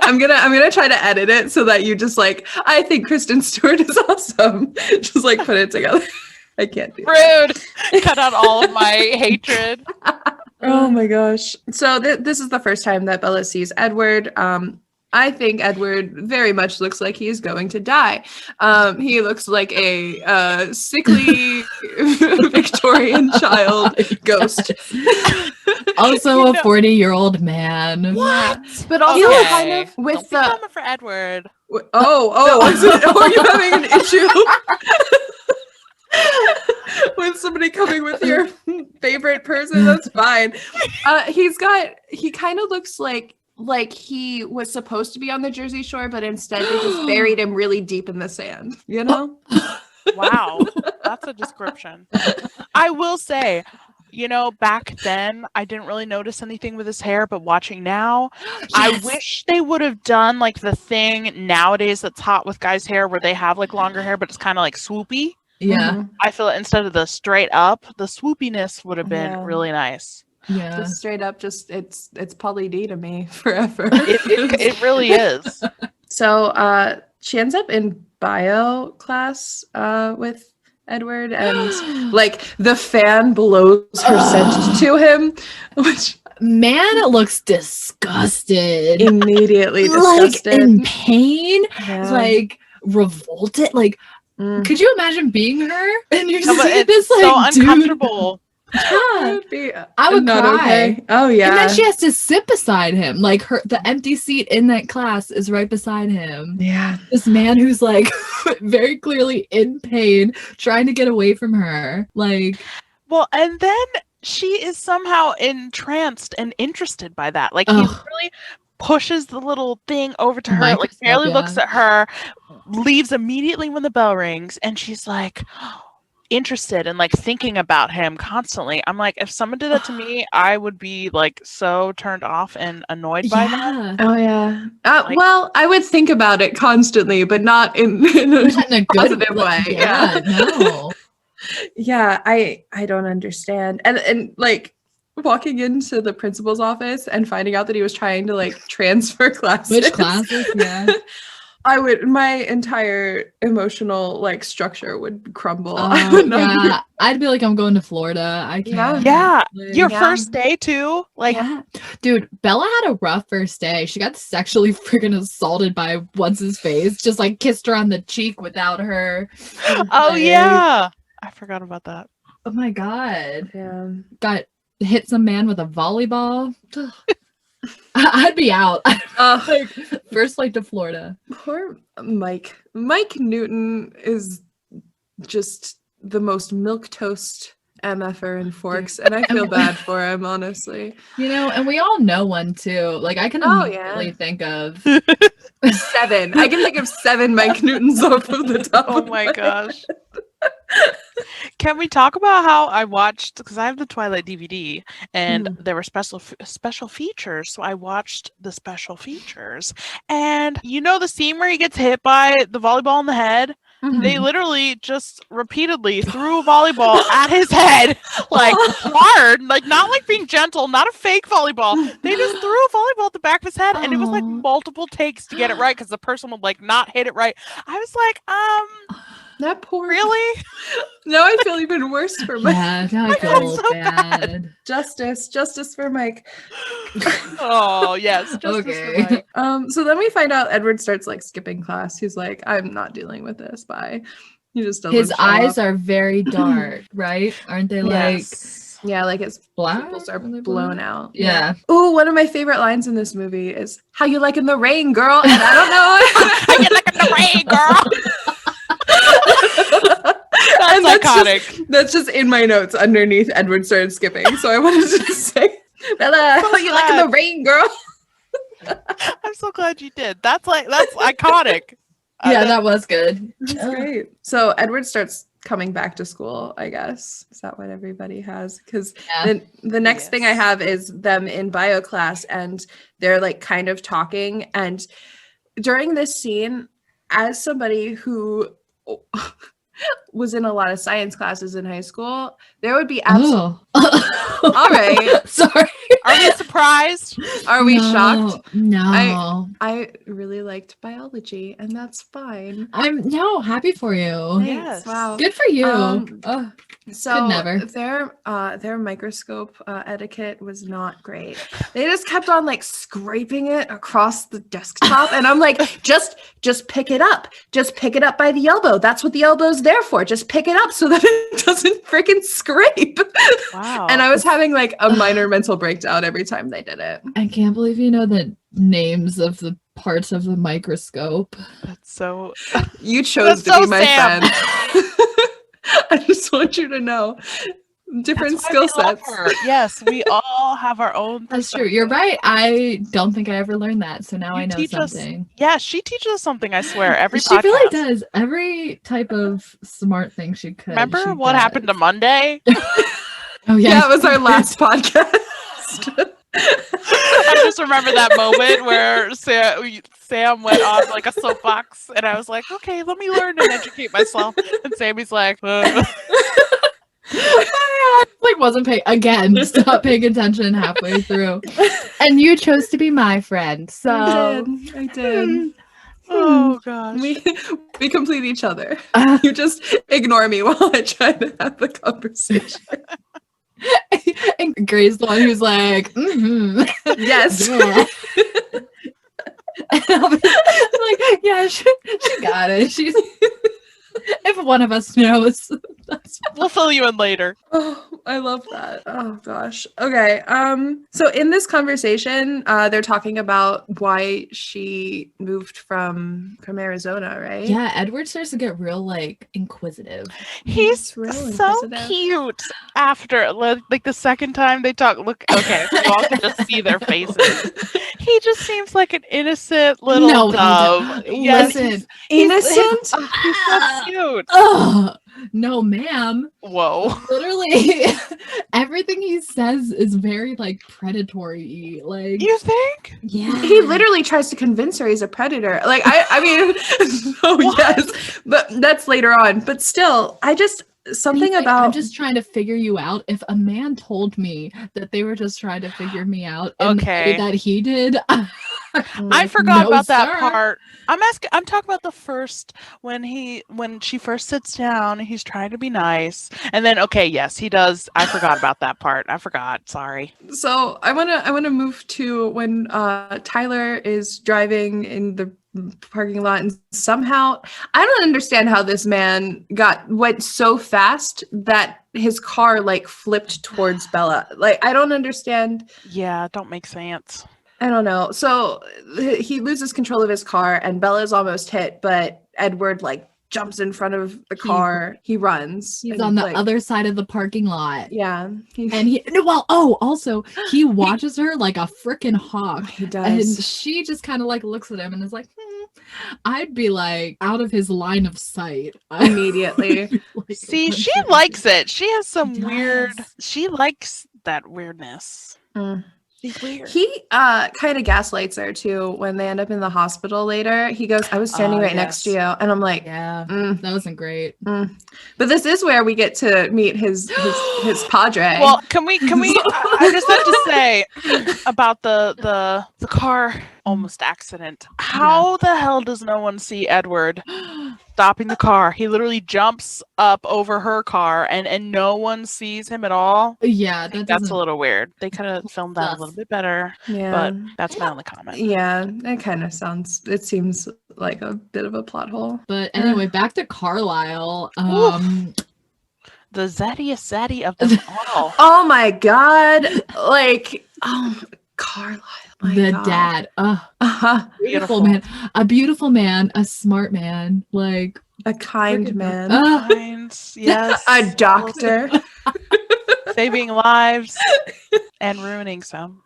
I'm gonna try to edit it so that you just like, I think Kristen Stewart is awesome. Just like put it together. I can't do Rude. Cut out all of my hatred. Oh my gosh. So this is the first time that Bella sees Edward. I think Edward very much looks like he's going to die. He looks like a sickly Victorian child ghost. Also a 40-year-old man. What? But also kind of with Don't be coming for Edward. Are you having an issue? With somebody coming with your favorite person, that's fine. He kind of looks like he was supposed to be on the Jersey Shore, but instead they just buried him really deep in the sand, you know? Wow, that's a description. I will say, back then I didn't really notice anything with his hair, but watching now, yes. I wish they would have done like the thing nowadays that's hot with guys' hair where they have like longer hair, but it's kind of like swoopy. Yeah. I feel instead of the straight up, the swoopiness would have been really nice. Yeah. Just straight up, it's Pauly D to me forever. It really is. So she ends up in bio class with Edward, and like the fan blows her scent to him, which man, it looks disgusted. Immediately disgusted. Like in pain, Yeah. like revolted, like could you imagine being her? And you're No, but seeing it's this like so uncomfortable. Yeah. I would not cry. Okay. Oh yeah. And then she has to sit beside him. Like the empty seat in that class is right beside him. Yeah. This man who's like very clearly in pain, trying to get away from her. Like, well, and then she is somehow entranced and interested by that. Like he really pushes the little thing over to her, like barely looks at her, leaves immediately when the bell rings, and she's like interested and like thinking about him constantly. I'm like, if someone did that to me, I would be like so turned off and annoyed by that. Oh yeah. Well, I would think about it constantly, but not in a positive way. Yeah. No. Yeah, I don't understand. And like walking into the principal's office and finding out that he was trying to like transfer classes. Which classes? Yeah. My entire emotional like structure would crumble. I'd be like, I'm going to Florida. I can't. Yeah. Your first day too? Like, dude, Bella had a rough first day. She got sexually freaking assaulted by what's his face. Just like kissed her on the cheek without her. Oh yeah. I forgot about that. Oh my god. Yeah. Got hit some man with a volleyball. I'd be out. Uh, First flight to Florida. poor Mike. Mike Newton is just the most milquetoast MFer in Forks, and I feel bad for him, honestly. You know, and we all know one too. Like I can Oh, immediately yeah. think of 7. I can think of 7 Mike Newtons off of the top Oh of my head. gosh. Can we talk about how I watched, because I have the Twilight DVD and there were special features, so I watched the special features. And you know the scene where he gets hit by the volleyball in the head? They literally just repeatedly threw a volleyball at his head, like hard, like not like being gentle, not a fake volleyball. They just threw a volleyball at the back of his head, and it was like multiple takes to get it right because the person would like not hit it right. I was like, That poor. really? Now I feel even worse for Mike. yeah, now I feel so bad. Justice for Mike. Oh yes, justice Okay. for Mike. So then we find out Edward starts like skipping class. He's like, I'm not dealing with this. Bye. He just doesn't. His show eyes up. are very dark, right? Aren't they like Yes. Yeah, like his black? pupils are Are they blown black? out. Yeah. Oh, one of my favorite lines in this movie is "How you liking the rain, girl?" And I don't know. I get like the rain, girl. And That's iconic. That's just in my notes underneath Edward started skipping. So I wanted to say, Bella, how you liking the rain, girl? I'm so glad you did. That's iconic. Yeah, that was good. That's great. So Edward starts coming back to school, I guess. Is that what everybody has? Because Yeah. the next thing I have is them in bio class, and they're like kind of talking. And during this scene, as somebody who was in a lot of science classes in high school, there would be absolutely. All right. Sorry. Are we surprised? Are we shocked? No. I really liked biology, and that's fine. I'm happy for you. Thanks. Yes. Wow. Good for you. Um, So Could never. their microscope etiquette was not great. They just kept on like scraping it across the desktop, and I'm like, just pick it up. Just pick it up by the elbow. That's what the elbow's there for. Just pick it up so that it doesn't freaking scrape. Wow. And I was having like a minor mental breakdown every time they did it. I can't believe you know the names of the parts of the microscope. That's so. You chose That's to be so my Sam. friend. I just want you to know different That's why skill we love sets. her. Yes, we all have our own. That's true. You're right. I don't think I ever learned that. So now You I know teach us- something. Yeah, she teaches us something. I swear. Every She podcast. really does. Every type of smart thing she could. Remember she what happened to does. Monday? Oh yeah. Yeah, it was our last podcast. I just remember that moment where Sam went on like a soapbox, and I was like, "Okay, let me learn and educate myself." And Sammy's like, Like wasn't paying again. Stop paying attention halfway through. And you chose to be my friend. So I did. "Oh gosh." We complete each other. You just ignore me while I try to have the conversation. and Grae's the one who's like, Yes. yeah. And I'm like, yeah, she got it. She's if one of us knows, that's We'll fill you in later. Oh, I love that. Oh gosh. Okay. So in this conversation, they're talking about why she moved from Arizona, right? yeah. Edward starts to get real like inquisitive. He's real so inquisitive. cute. After like the second time they talk, look. Okay, you all can just see their faces. He just seems like an innocent little No, he dove. doesn't. Yes, Listen. Innocent. he's so cute. Oh no, ma'am. Whoa. Literally, everything he says is very like predatory. Like, You think? yeah, He literally tries to convince her he's a predator. Like I mean, oh What? yes, but that's later on. But still, something He's like, about I'm just trying to figure you out. If a man told me that they were just trying to figure me out, and the way Okay. that he did, I forgot no, about that sir. part. I'm talking about the first when she first sits down, he's trying to be nice. And then okay, yes, he does. I forgot about that part. I forgot. Sorry. So I wanna move to when Tyler is driving in the parking lot, and somehow I don't understand how this man went so fast that his car like flipped towards Bella. Like I don't understand. Yeah, don't make sense. I don't know. So he loses control of his car and Bella's almost hit, but Edward like jumps in front of the car. He runs. He's and, on the like, other side of the parking lot. Yeah. And also he watches her like a freaking hawk. He does. And she just kind of like looks at him and is like, I'd be like out of his line of sight Immediately. Like, See, she likes it. She has some She weird. does. She likes that weirdness. Mm. She's weird. He kind of gaslights her too when they end up in the hospital later. He goes, I was standing right next to you. And I'm like, yeah, mm, that wasn't great. mm. But this is where we get to meet his padre. Well, can we? I just have to say about the car almost accident. How the hell does no one see Edward stopping the car? He literally jumps up over her car, and no one sees him at all. Yeah, That's a little weird. They could have filmed that a little bit better, yeah. but that's my only comment. Yeah, it seems like a bit of a plot hole. But anyway, back to Carlisle. The zaddy of them all. Oh my god. Like, Carlisle. My the God. dad. Uh-huh. Beautiful man. A beautiful man, a smart man, like A kind freaking- man. Minds, yes. A doctor. Saving lives and ruining some.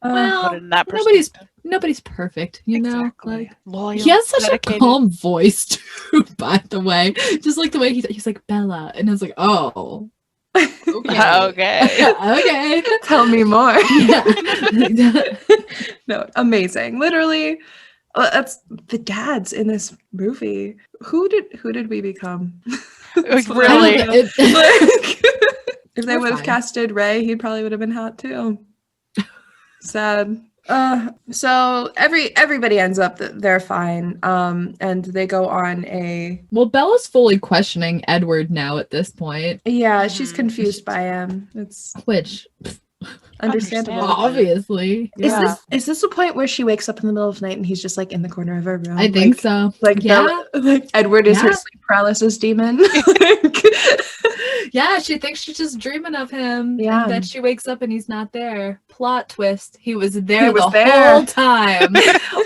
Well, Put it in that nobody's perspective. nobody's perfect, you know. Exactly. Like Loyal, he has such dedicated. a calm voice too, by the way. Just like the way he's like Bella, and it's like, oh, okay, Okay. okay. Tell me more. Yeah. No, amazing. Literally, that's the dads in this movie. Who did we become? Like, So, really? like, if they We're would have fine. casted Ray, he probably would have been hot too. Sad. So everybody ends up that they're fine. And they go on a Well, Bella's fully questioning Edward now at this point, she's Mhm. confused by him. It's which understandable. Understandable. obviously, Yeah. Is this the point where she wakes up in the middle of the night and he's just like in the corner of her room? I think so. Like Yeah. like Edward is her Yeah. sleep paralysis demon. Yeah, she thinks she's just dreaming of him. Yeah. And then she wakes up and he's not there. Plot twist. He was there He was the there. whole time,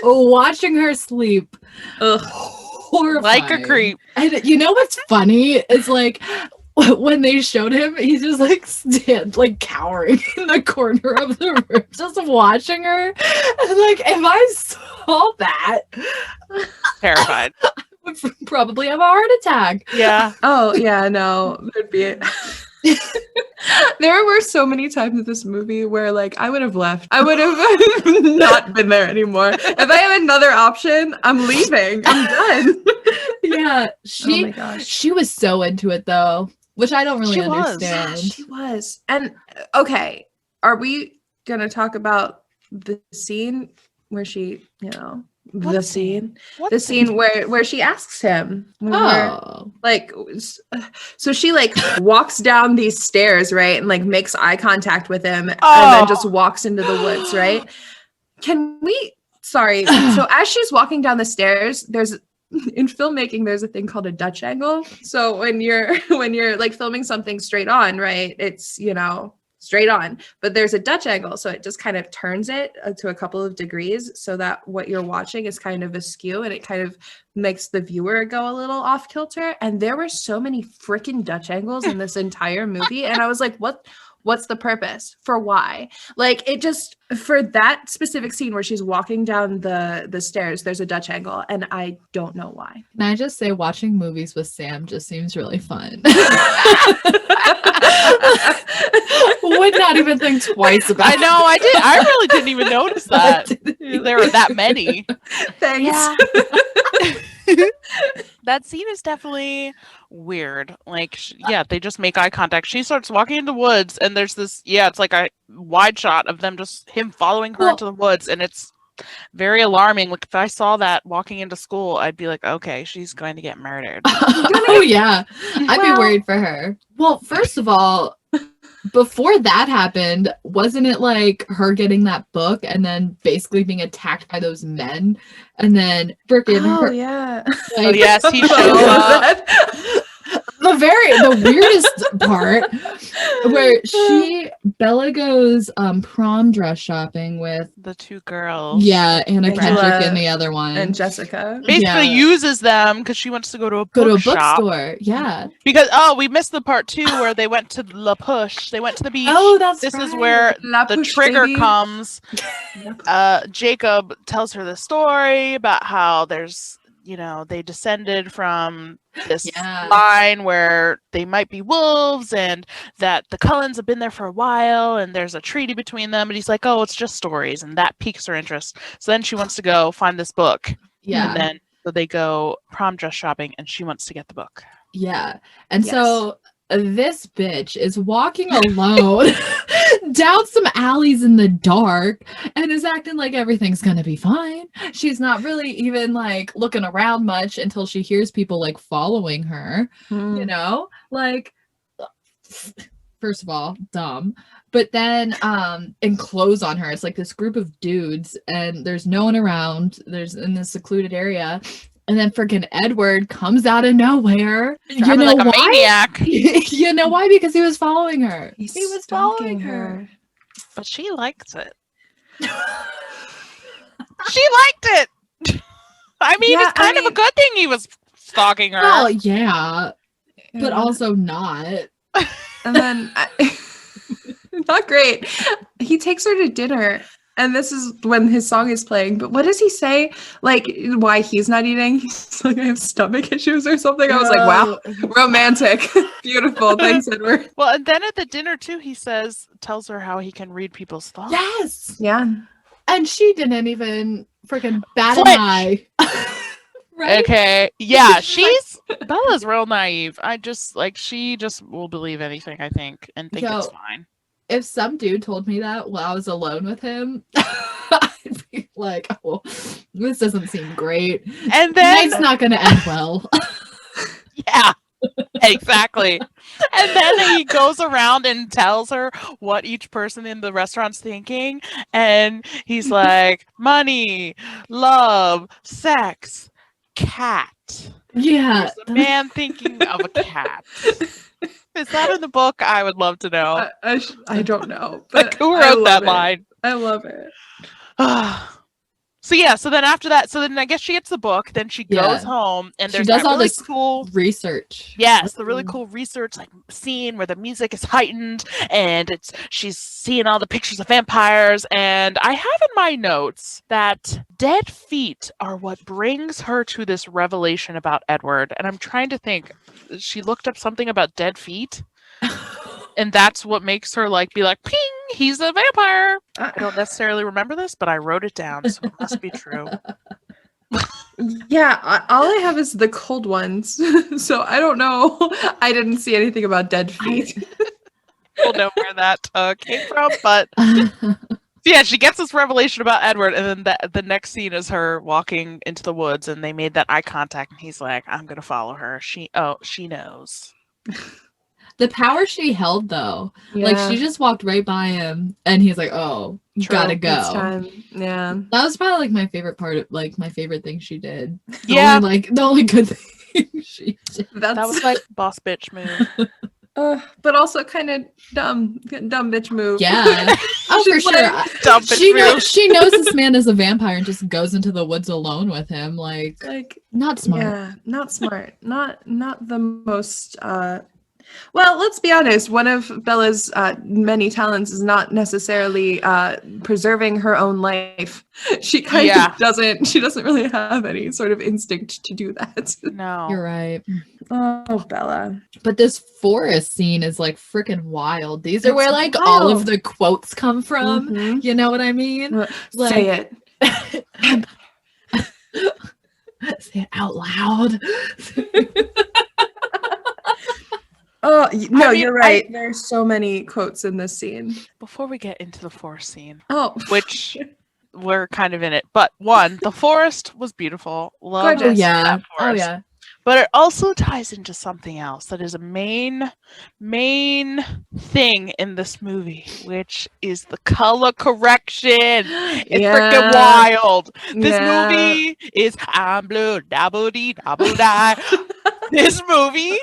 watching her sleep. Ugh. Horrifying. Like a creep. And you know what's funny? It's like when they showed him, he's just like cowering in the corner of the room, just watching her. And like, if I saw that, Terrified. I would probably have a heart attack. Yeah. Oh yeah, no, there'd be. There were so many times in this movie where like I would have left. I would have not been there anymore. If I have another option, I'm leaving. I'm done. Yeah, Oh my gosh. she was so into it though, which I don't really She was. understand. She was. And okay, are we gonna talk about the scene where she, What the scene? scene? What The scene where she asks him when we're- Oh, like so she like walks down these stairs, right, and like makes eye contact with him and then just walks into the woods, right? So as she's walking down the stairs, there's in filmmaking there's a thing called a Dutch angle. So when you're like filming something straight on, right, it's straight on, but there's a Dutch angle, so it just kind of turns it to a couple of degrees so that what you're watching is kind of askew and it kind of makes the viewer go a little off kilter. And there were so many freaking Dutch angles in this entire movie, and I was like, what's the purpose? For why? Like, it just, for that specific scene where she's walking down the stairs, there's a Dutch angle, and I don't know why. can I just say watching movies with Sam just seems really fun. Would not even think twice about I know, I really didn't even notice that. There were that many. Thanks. That scene is definitely weird. Like, they just make eye contact. She starts walking in the woods, and there's this, it's like a wide shot of them him following her into the woods, and it's very alarming. Like, if I saw that walking into school, I'd be like, okay, she's going to get murdered. Oh yeah, I'd be worried for her. Well, first of all, before that happened, wasn't it like her getting that book and then basically being attacked by those men, and then freaking her? Yeah. Oh, Like, yes, he shows up. the weirdest part where Bella goes prom dress shopping with The two girls. Anna Angela Kendrick and the other one. And Jessica. Basically uses them because she wants to go to a bookstore. Yeah. Because we missed the part 2 where they went to La Push. They went to the beach. Oh, that's This right. is where La the Push, trigger baby. comes. Jacob tells her the story about how there's, they descended from this line where they might be wolves, and that the Cullens have been there for a while, and there's a treaty between them. And he's like, oh, it's just stories, and that piques her interest. So then she wants to go find this book. Yeah. And then so they go prom dress shopping, and she wants to get the book. Yeah. And so this bitch is walking alone down some alleys in the dark and is acting like everything's gonna be fine. She's not really even like looking around much until she hears people like following her. Like, first of all, dumb. But then in clothes on her, it's like this group of dudes and there's no one around. There's in this secluded area. And then freaking Edward comes out of nowhere. You know like why? A maniac. You know why? Because he was following her. He was following her. But she liked it. She liked it. I mean, it's kind of a good thing he was stalking her. Well, yeah. But also not. And then, not great. He takes her to dinner. And this is when his song is playing. But what does he say? Like, why he's not eating? He's like, I have stomach issues or something. I was like, wow, romantic. Beautiful. Thanks, Edward. Well, and then at the dinner, too, he tells her how he can read people's thoughts. Yes. Yeah. And she didn't even freaking bat an Flinch. eye. Right? Okay. Yeah, Bella's real naive. She just will believe anything, I think, and think it's fine. If some dude told me that while I was alone with him, I'd be like, oh, this doesn't seem great. And then it's not going to end well. Yeah, exactly. And then he goes around and tells her what each person in the restaurant's thinking. And he's like, money, love, sex, cat. Yeah. There's a man thinking of a cat. Is that in the book? I would love to know. I don't know. But who wrote that line? I love it. So then after that, I guess she gets the book, then she goes home, and there's does that all really this cool research. Yes, the really cool research like scene where the music is heightened and she's seeing all the pictures of vampires. And I have in my notes that dead feet are what brings her to this revelation about Edward. And I'm trying to think, she looked up something about dead feet. And that's what makes her be like, ping, he's a vampire. I don't necessarily remember this, but I wrote it down, so it must be true. Yeah, all I have is the cold ones. So I don't know. I didn't see anything about dead feet. We'll know where that came from, but yeah, she gets this revelation about Edward, and then the next scene is her walking into the woods, and they made that eye contact, and he's like, I'm gonna follow her. She knows. The power she held, though, like she just walked right by him, and he's like, "Oh, gotta go." It's time. Yeah, that was probably my favorite part of my favorite thing she did. The only good thing she did. That was like boss bitch move. But also kind of dumb bitch move. Yeah, for sure. Dumb bitch move. She knows this man is a vampire and just goes into the woods alone with him. Like not smart. Yeah, not smart. Not the most. Well, let's be honest. One of Bella's many talents is not necessarily preserving her own life. She kind of doesn't. She doesn't really have any sort of instinct to do that. No, you're right. Oh, Bella. But this forest scene is freaking wild. These are where all of the quotes come from. Mm-hmm. You know what I mean? Say it. Say it out loud. Oh, no, you're right. There's so many quotes in this scene. Before we get into the forest scene, which we're kind of in it, but one, the forest was beautiful. Loved gorgeous. That forest. Oh, yeah. But it also ties into something else that is a main thing in this movie, which is the color correction. It's freaking wild. This movie is I'm blue, dabble dee, dabble die. This movie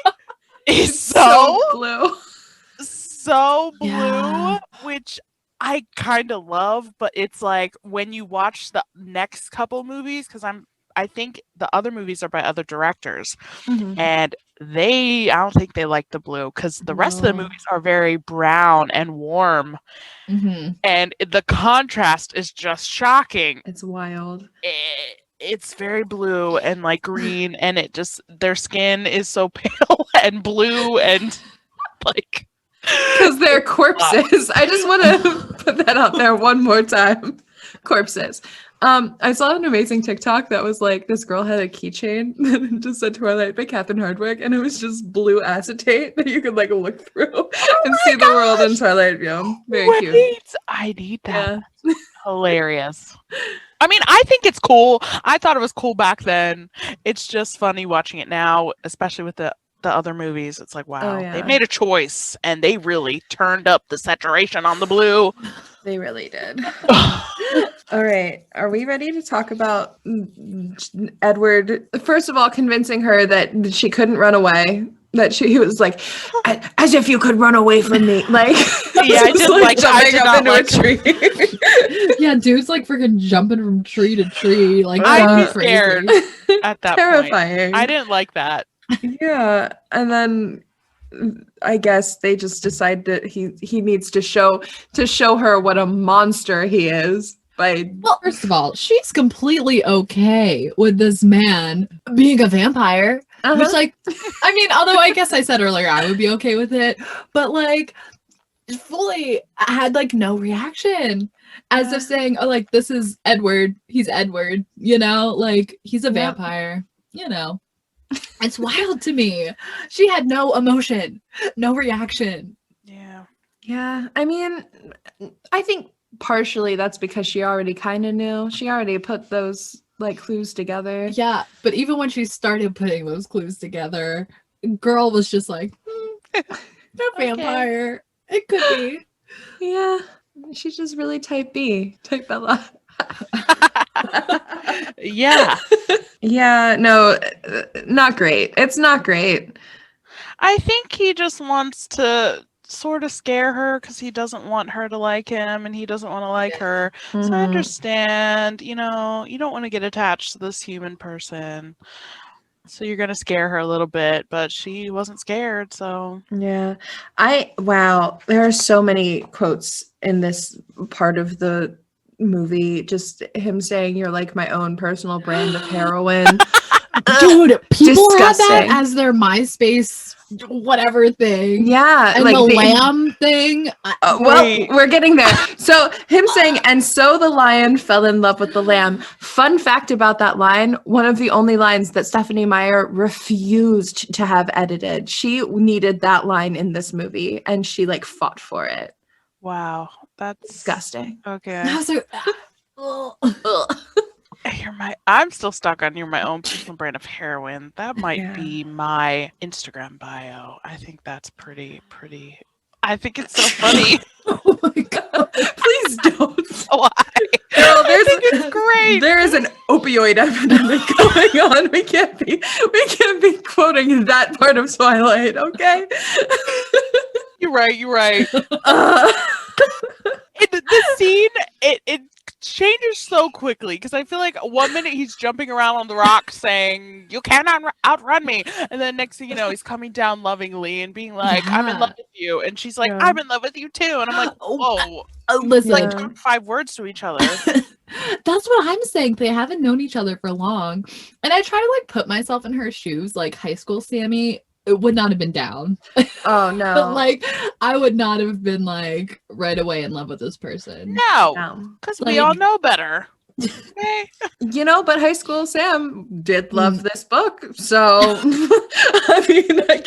is so blue. so blue, Yeah. which I kind of love, but it's like when you watch the next couple movies, because I think the other movies are by other directors, and I don't think they like the blue because the rest of the No. movies are very brown and warm, Mhm. and the contrast is just shocking. It's wild. It's very blue and like green, and it just their skin is so pale and blue and like Because they're corpses. I just want to put that out there one more time. Corpses. I saw an amazing TikTok that was like this girl had a keychain that just said Twilight by Catherine Hardwicke, and it was just blue acetate that you could like look through and see the world in Twilight view. Very cute. Wait, I need that. Yeah. Hilarious. I mean, I think it's cool. I thought it was cool back then. It's just funny watching it now, especially with the other movies. It's like, wow, yeah. they made a choice and they really turned up the saturation on the blue. They really did. All right. Are we ready to talk about Edward? First of all, convincing her that she couldn't run away. That he was like, as if you could run away from me. Like, yeah, I did like jumping up into a tree. Yeah, dude's like freaking jumping from tree to tree. Like, I'd be crazy. scared at that Terrifying. point. I didn't like that. Yeah. And then I guess they just decide that he needs to show her what a monster he is. Well, first of all, she's completely okay with this man being a vampire. Which, like, I mean, although I guess I said earlier I would be okay with it, but like, fully had like no reaction, as if saying, "Oh, like this is Edward. He's Edward. You know, like he's a vampire. You know." It's wild to me. She had no emotion, no reaction. Yeah. Yeah. I mean, I think partially that's because she already kind of knew. She already put those like clues together. Yeah, but even when she started putting those clues together, girl was just like, a vampire. It could be. Yeah. She's just really type B, type Bella. Yeah. Yeah, no, not great. It's not great. I think he just wants to sort of scare her because he doesn't want her to like him and he doesn't want to like her. So I understand, you know, you don't want to get attached to this human person. So you're going to scare her a little bit, but she wasn't scared, so. Yeah. Wow, there are so many quotes in this part of the movie. Just him saying, "You're like my own personal brand of heroin." Dude, people had that disgusting. as their MySpace whatever thing. Yeah. And like the lamb thing. Well, Wait. we're getting there. So him saying, "And so the lion fell in love with the lamb." Fun fact about that line, one of the only lines that Stephanie Meyer refused to have edited. She needed that line in this movie and she like fought for it. Wow. That's Disgusting. okay. And I was like, ugh. I'm still stuck on "you're my own personal brand of heroin." That might Yeah. be my Instagram bio. I think that's pretty. I think it's so funny. Oh my god. Please don't. Why? Girl, I think it's great. There is an opioid epidemic going on. We can't be quoting that part of Twilight, okay? You're right. The scene, it changes so quickly because I feel like 1 minute he's jumping around on the rock saying, "You cannot outrun me," and then next thing you know, he's coming down lovingly and being like, "I'm in love with you," and she's like, Yeah. "I'm in love with you too," and I'm like, "Whoa!" Listen, Like 5 words to each other. that's what I'm saying. They haven't known each other for long. And I try to like put myself in her shoes, like high school Sammy. It would not have been down. Oh no. But like I would not have been like right away in love with this person. No, because we all know better. Okay. You know, but high school Sam did love this book. So I mean, I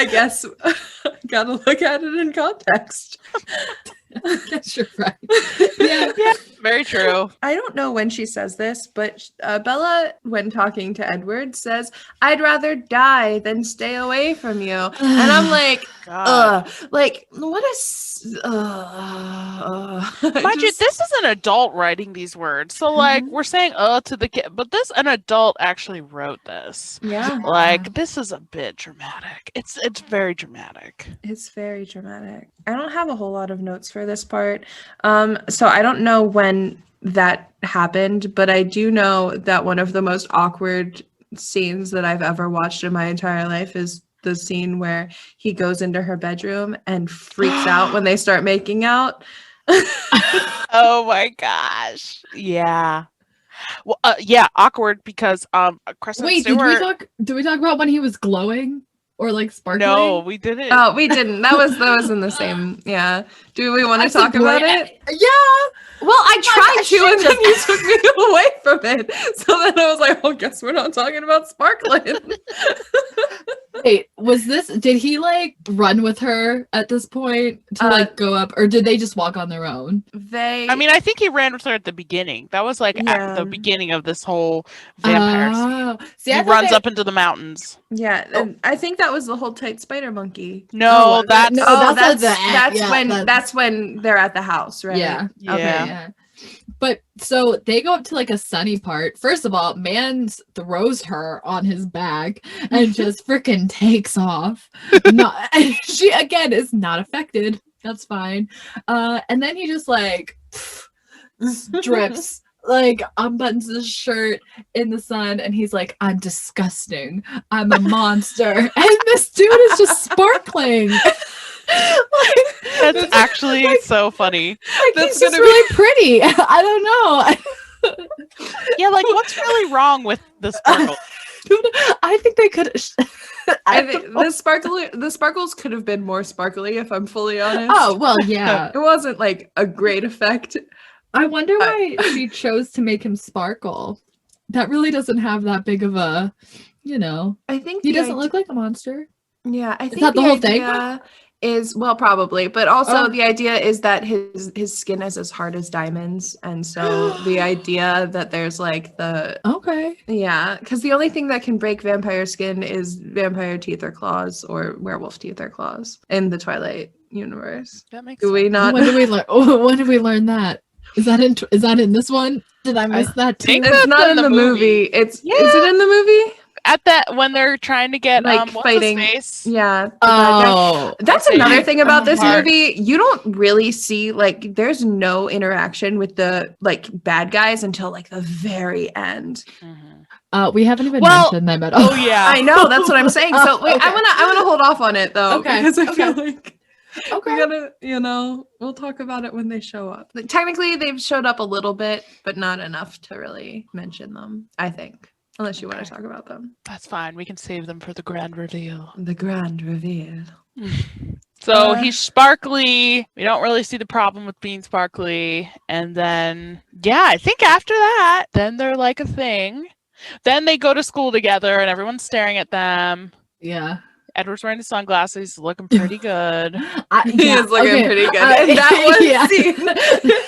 guess gotta look at it in context. I guess you're right. Yeah, very true. I don't know when she says this, but Bella, when talking to Edward, says, "I'd rather die than stay away from you." And I'm like, God. Like what Mind you, this is an adult writing these words. So like we're saying to the kid, but an adult actually wrote this. yeah, Like this is a bit dramatic. It's very dramatic. it's very dramatic. I don't have a whole lot of notes for this part. So I don't know when that happened, but I do know that one of the most awkward scenes that I've ever watched in my entire life is the scene where he goes into her bedroom and freaks out when they start making out. Oh my gosh. Yeah. Well, yeah, awkward because Kristen Wait, Stewart. did we talk about when he was glowing or like sparkling? No, we didn't. Oh, we didn't. That was in the same. Yeah. Do we want to That's a talk about great- it? Yeah. Well, I tried I to, and should then you took me away from it. So then I was like, "Well, guess we're not talking about sparkling." Wait, did he like run with her at this point to like go up, or did they just walk on their own? I mean, I think he ran with her at the beginning. That was like at the beginning of this whole vampire scene. See, He runs up into the mountains. yeah, and I think that was the whole tight spider monkey. No, that's That's when they're at the house, right? Yeah. Yeah. Okay, yeah. But so they go up to like a sunny part. First of all, man throws her on his back and just freaking takes off. She again is not affected. That's fine. And then he just like drips, like unbuttons his shirt in the sun, and he's like, "I'm disgusting. I'm a monster." And this dude is just sparkling. That's actually so funny. Like, he's just really pretty. I don't know. Yeah, like what's really wrong with the sparkle? I think they could. I think the sparkles could have been more sparkly, if I'm fully honest. Oh well, yeah. It wasn't like a great effect. I wonder why she chose to make him sparkle. That really doesn't have that big of a, I think he doesn't look like a monster. Yeah, I think that the whole thing? Is probably, but also the idea is that his skin is as hard as diamonds, and so the idea that there's like because the only thing that can break vampire skin is vampire teeth or claws or werewolf teeth or claws in the Twilight universe. That makes Do we sense. not? When did we learn? When did we learn that? Is that in this one? Did I miss that too? think It's not in the movie. Is it in the movie? At that when they're trying to get Like fighting. what's his face? Yeah. Oh, That's another thing about this Hard. movie. You don't really see there's no interaction with the bad guys until like the very end. we haven't even mentioned them at all. Oh yeah. I know, that's what I'm saying. So wait, okay. I wanna hold off on it though. Okay, Because I feel like Okay. we gotta, we'll talk about it when they show up. Like, technically they've showed up a little bit, but not enough to really mention them, I think. Unless you want to talk about them. That's fine. We can save them for the grand reveal. The grand reveal. So he's sparkly. We don't really see the problem with being sparkly. And then, I think after that, then they're like a thing. Then they go to school together and everyone's staring at them. Yeah. Edward's wearing his sunglasses, looking pretty good. He is looking pretty good. And that one scene.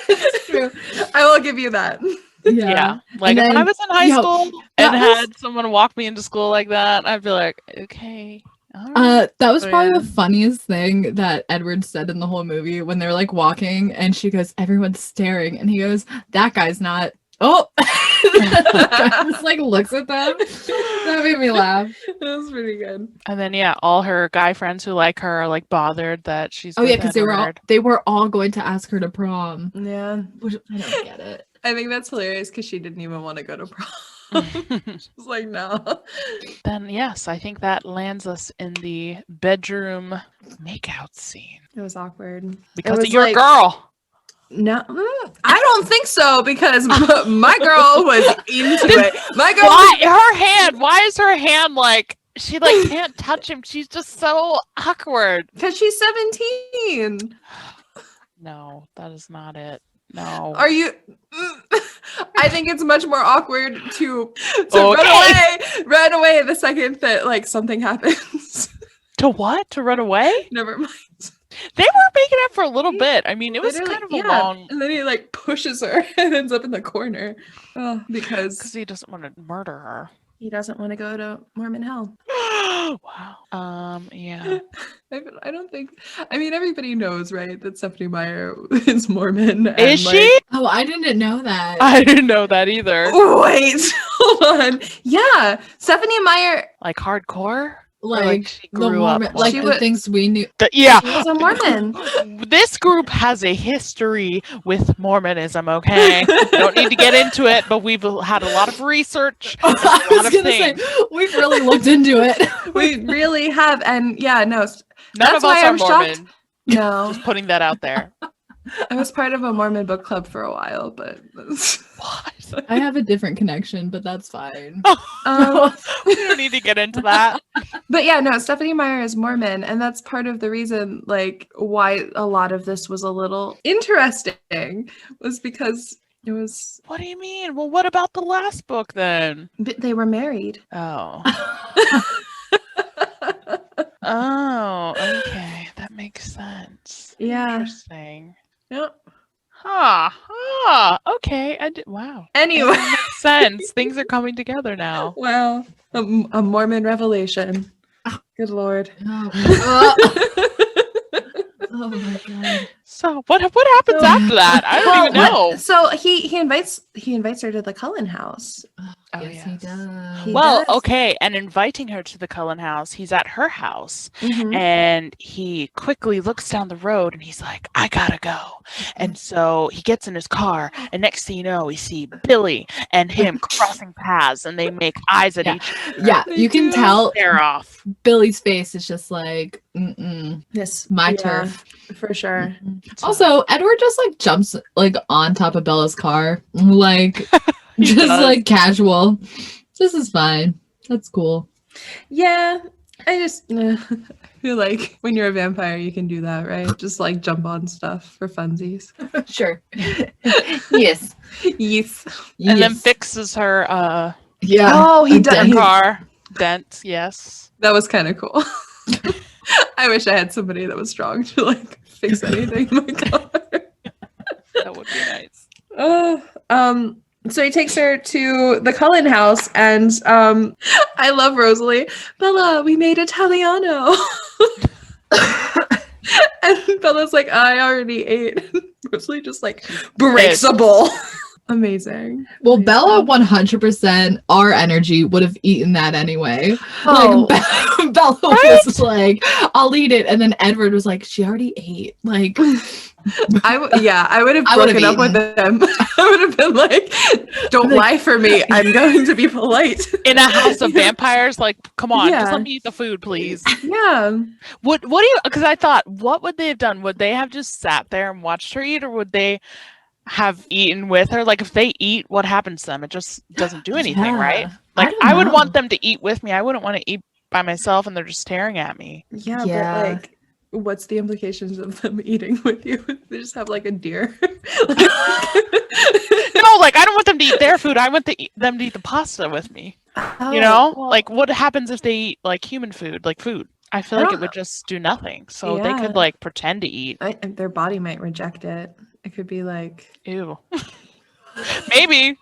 It's true. I will give you that. Yeah. Like if I was in high school and had someone walk me into school like that, I'd be like, okay. All right. That was probably the funniest thing that Edward said in the whole movie when they're like walking and she goes, "Everyone's staring," and he goes, "That guy's not." Oh, just like looks at them. That made me laugh. That was pretty good. And then all her guy friends who like her are like bothered that she's. Oh yeah, because they were all going to ask her to prom. Yeah, Which I don't get it. I think that's hilarious because she didn't even want to go to prom. She was like, no. Then yes, I think that lands us in the bedroom makeout scene It was awkward because of your girl. No, I don't think so because my girl was into it. My girl. Why is her hand like she like can't touch him? She's just so awkward. Because she's 17. No, that is not it. No. Are you? I think it's much more awkward to run away the second that something happens. To what? To run away? Never mind. They were making it for a little bit. I mean, it was kind of a long. And then he pushes her and ends up in the corner. Oh, because he doesn't want to murder her. He doesn't want to go to Mormon hell. Wow. Yeah. I don't think. I mean, everybody knows, right, that Stephanie Meyer is Mormon. And, Is she? Oh, I didn't know that. I didn't know that either. Wait, hold on. Yeah, Stephanie Meyer. Like hardcore? Or Like, she the grew up. Mormon, like She the was- things we knew. Yeah. She was a Mormon. This group has a history with Mormonism, okay? Don't need to get into it, but we've had a lot of research. And a I lot was of gonna say things. we've really looked into it. We really have, and yeah, no, None that's of us why are I'm Mormon. shocked. No, Just putting that out there. I was part of a Mormon book club for a while, but What? I have a different connection, but that's fine. We don't need to get into that. but yeah, no, Stephanie Meyer is Mormon, and that's part of the reason, like, why a lot of this was a little interesting, was because it was What do you mean? Well, what about the last book then? they were married. Oh. Oh, okay. That makes sense. Yeah. Interesting. Yep. Okay. Wow. Anyway, That makes sense. Things are coming together now. well, a Mormon revelation. Good Lord. Oh my god. So what happens after that? I don't even know. So he invites her to the Cullen house. Oh, Yes, he yes. does. He Well, does. okay, and inviting her to the Cullen house, he's at her house, Mhm. and he quickly looks down the road, and he's like, I gotta go. And so he gets in his car, and next thing you know, we see Billy and him crossing paths, and they make eyes at Yeah. each Yeah, They you can do. tell They're off. Billy's face is just like, mm-mm, Yes, my yeah, turf. for sure. Mm-mm. So- Also, Edward just like jumps like on top of Bella's car, like He just does. like casual. This is fine. That's cool. Yeah, I just feel like when you're a vampire, you can do that, right? Just like jump on stuff for funsies. Sure. Yes. Yes. and then fixes her Yeah. Oh, he a does. dent. car dent, yes. That was kind of cool. I wish I had somebody that was strong to like fix anything in my car. That would be nice. So he takes her to the Cullen house, and I love Rosalie. Bella, we made Italiano. And Bella's like, I already ate. Rosalie just like breaks a bowl. Amazing. Well, Amazing. Bella 100% our energy would have eaten that anyway. Oh. Like Bella was like, I'll eat it. And then Edward was like, she already ate. Like I would have I would've broken up with them. I would have been like, don't Like- lie for me. I'm going to be polite. In a house of vampires, like, come on, just Yeah. let me eat the food, please. Yeah. What do you, because I thought, what would they have done? Would they have just sat there and watched her eat, or would they have eaten with her? Like, if they eat, what happens to them? It just doesn't do anything, Yeah. right? I Like, don't I would know. want them to eat with me. I wouldn't want to eat by myself and they're just staring at me. Yeah, Yeah. but like, what's the implications of them eating with you? They just have like a deer. No, like, I don't want them to eat their food. I want them to eat the pasta with me. You know? well, Like, what happens if they eat, like, human food, like food? I feel I like don't it would just do nothing. So they Yeah. could, like, pretend to eat. their body might reject it. It could be like, Ew. Maybe.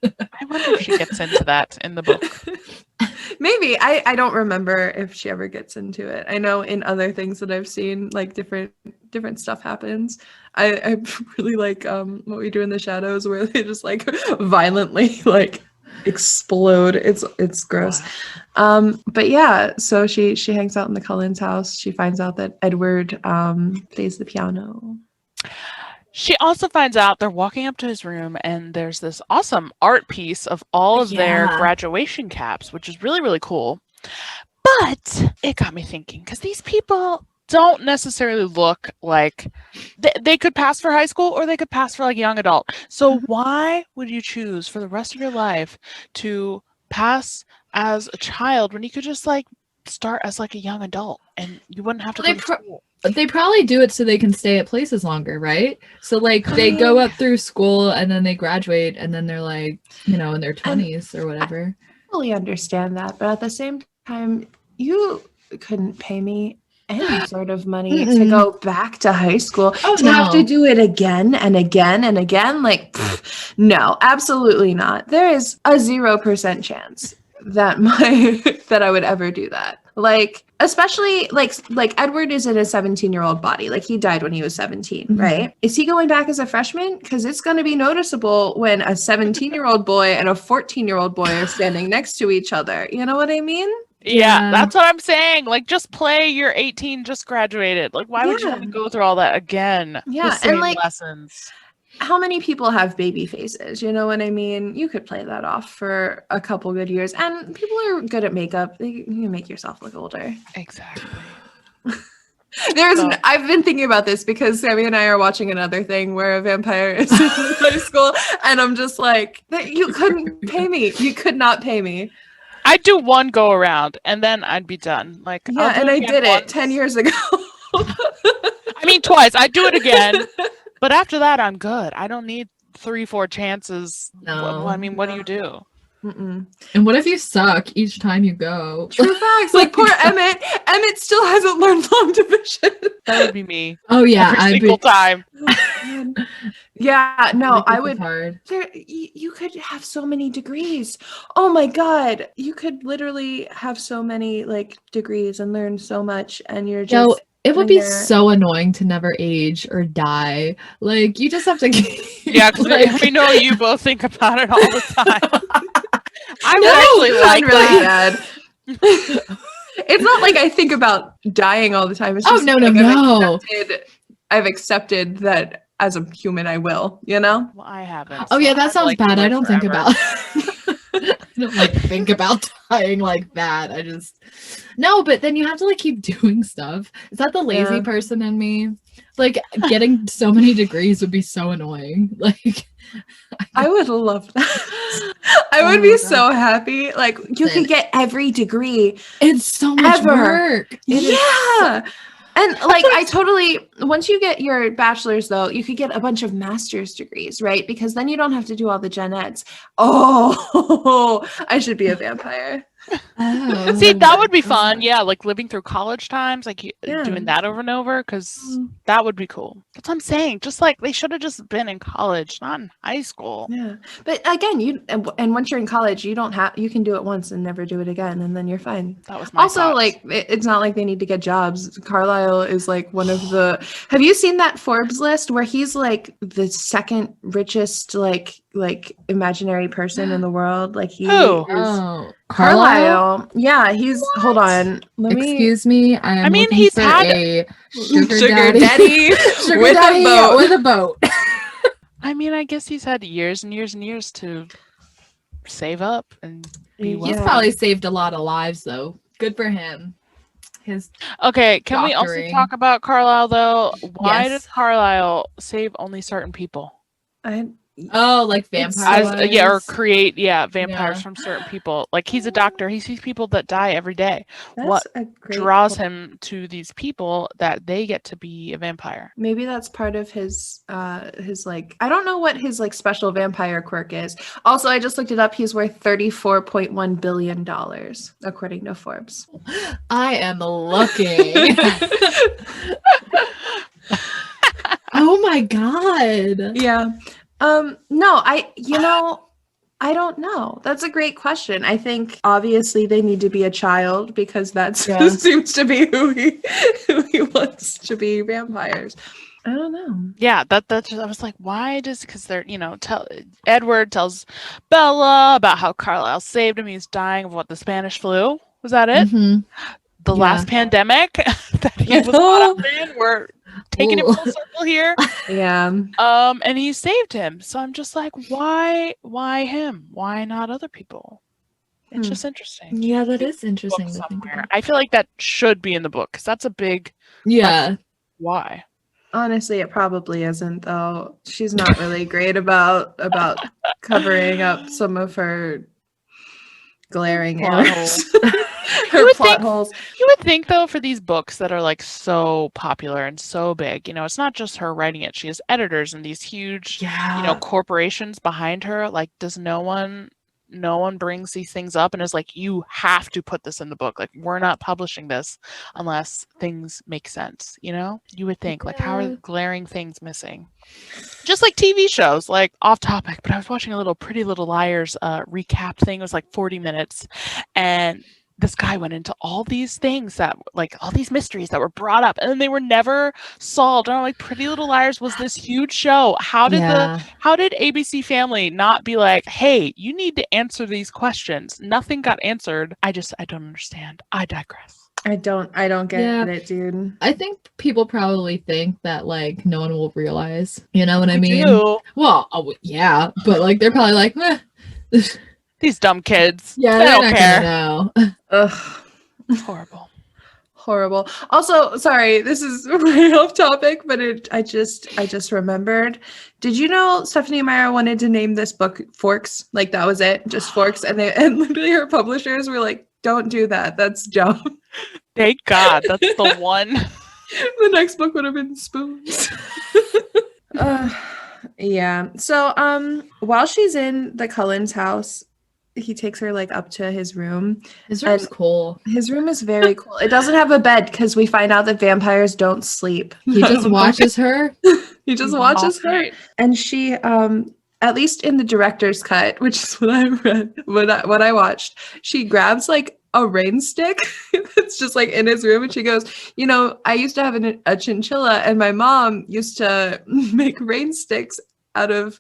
I wonder if she gets into that in the book. maybe. I don't remember if she ever gets into it. I know in other things that I've seen, like different stuff happens. I really like What We Do in the Shadows, where they just like violently like explode. It's gross. But yeah, so she hangs out in the Cullens' house. She finds out that Edward plays the piano. She also finds out they're walking up to his room and there's this awesome art piece of all of their Yeah. graduation caps, which is really, really cool. But it got me thinking, because these people don't necessarily look like they could pass for high school or they could pass for like a young adult. So why would you choose for the rest of your life to pass as a child when you could just like start as like a young adult and you wouldn't have to Well, go to they school? But they probably do it so they can stay at places longer, right? So like they go up through school and then they graduate and then they're like, you know, in their 20s or whatever. Fully understand that, but at the same time, you couldn't pay me any sort of money to go back to high school. To have to no. do it again and again and again. Like, no, absolutely not. There is a 0% chance that that I would ever do that. Like, especially like Edward is in a 17-year-old body. Like, he died when he was 17, right? Is he going back as a freshman? Because it's going to be noticeable when a 17-year-old boy and a 14-year-old boy are standing next to each other. You know what I mean? Yeah, that's what I'm saying. Like, just play. You're 18, just graduated. Like, why would you want to go through all that again? Yeah, The same and like lessons. how many people have baby faces? You know what I mean? You could play that off for a couple good years, and people are good at makeup. You can make yourself look older. Exactly. I've been thinking about this because Sammy and I are watching another thing where a vampire is in high school, and I'm just like, you couldn't pay me. You could not pay me. I'd do one go around and then I'd be done. Like, Yeah, and I did it 10 years ago. I mean, twice. I'd do it again, but after that, I'm good. I don't need 3-4 chances. No. I mean, what do you do? Mm-mm. And what if you suck each time you go? True facts. Like, poor Emmett. Emmett still hasn't learned long division. That would be me. Oh yeah, Every single time. Yeah, no, I It's would. hard. You could have so many degrees. Oh my God. You could literally have so many like degrees and learn so much, and you're Yo, just. it would be there. so annoying to never age or die. Like, you just have to. Yeah, because like, we know you both think about it all the time. I would No, actually it's like really that. bad. It's not like I think about dying all the time. It's Oh, just no, like no. I've accepted that as a human I will, you know? Well, I haven't. Oh yeah, so that I'd sounds like to bad. I live don't think forever. about. I don't like think about dying like that. I just no, but then you have to like keep doing stuff. Is that the lazy Yeah. person in me? Like, getting so many degrees would be so annoying. Like, I would love that. I would be so happy. Like, you could get every degree. it's so much Ever. work. It is Yeah. And like, I totally, once you get your bachelor's though, you could get a bunch of master's degrees, right? Because then you don't have to do all the gen eds. Oh, I should be a vampire. Oh. See, that would be fun. Yeah, like living through college times, like Yeah. doing that over and over, because that would be cool. That's what I'm saying. Just like they should have just been in college, not in high school. Yeah. But again, and once you're in college, you can do it once and never do it again, and then you're fine. That was my Also, thoughts. like, it's not like they need to get jobs. Carlisle is like one of the. Have you seen that Forbes list where he's like the second richest like imaginary person in the world? Like he Who? is Oh, Carlisle. Yeah, he's. Hold on. Let me. Excuse me. I mean, looking he's for had- a Sugar daddy, daddy sugar with daddy a boat. with a boat. I mean, I guess he's had years and years and years to save up and be He's well. He's probably saved a lot of lives, though. Good for him. His Okay, can we also doctoring. talk about Carlisle though? Why Yes. does Carlisle save only certain people? like vampire. Or create vampires Yeah. from certain people. Like, he's a doctor, he sees people that die every day. That's What a great draws point. him to these people that they get to be a vampire? Maybe that's part of his like, I don't know what his like special vampire quirk is. Also, I just looked it up. He's worth $34.1 billion according to Forbes. I am looking. Oh my god. Yeah. No, I don't know. That's a great question. I think obviously they need to be a child because that Yeah. seems to be who he wants to be vampires. I don't know. Yeah, that's I was like, why does, because they're, Edward tells Bella about how Carlisle saved him. He's dying of the Spanish flu. Was that it? Mhm. The Yeah. last pandemic that he was caught up in. We're taking it Ooh. full circle here. Yeah. And he saved him. So I'm just like, why him? Why not other people? It's Hmm. just interesting. Yeah, that is interesting Book to think somewhere. about. I feel like that should be in the book because that's a big Yeah. why. Honestly, it probably isn't though. She's not really great about covering up some of her glaring Plot errors. You Her would plot think- holes. You would think, though, for these books that are like so popular and so big, it's not just her writing it. She has editors and these huge, Yeah. corporations behind her. Like, does no one no one brings these things up and is like, you have to put this in the book. Like, we're not publishing this unless things make sense, you know? You would think, like, how are glaring things missing? Just like TV shows, like off topic, but I was watching a little Pretty Little Liars recap thing. It was like 40 minutes. And this guy went into all these things that, like, all these mysteries that were brought up and then they were never solved. And I'm like, Pretty Little Liars was this huge show. How did ABC Family not be like, hey, you need to answer these questions? Nothing got answered. I don't understand. I digress. I don't get it, dude. I think people probably think that like no one will realize. You know what I mean? Do. Well, yeah, but like they're probably like, these dumb kids. Yeah, they they're don't not care. gonna know. Ugh. It's horrible. Also, sorry, this is way off topic, but I just remembered. Did you know Stephanie Meyer wanted to name this book Forks? Like that was it, just Forks, and literally her publishers were like, "Don't do that. That's dumb." Thank God, that's the one. The next book would have been Spoons. Yeah. So, while she's in the Cullens house, he takes her like up to his room. His room's cool. His room is very cool. It doesn't have a bed because we find out that vampires don't sleep. He just watches her. He just watches her, and she, at least in the director's cut, which is what I read, what I watched, she grabs like a rain stick that's just like in his room, and she goes, "You know, I used to have a chinchilla, and my mom used to make rain sticks out of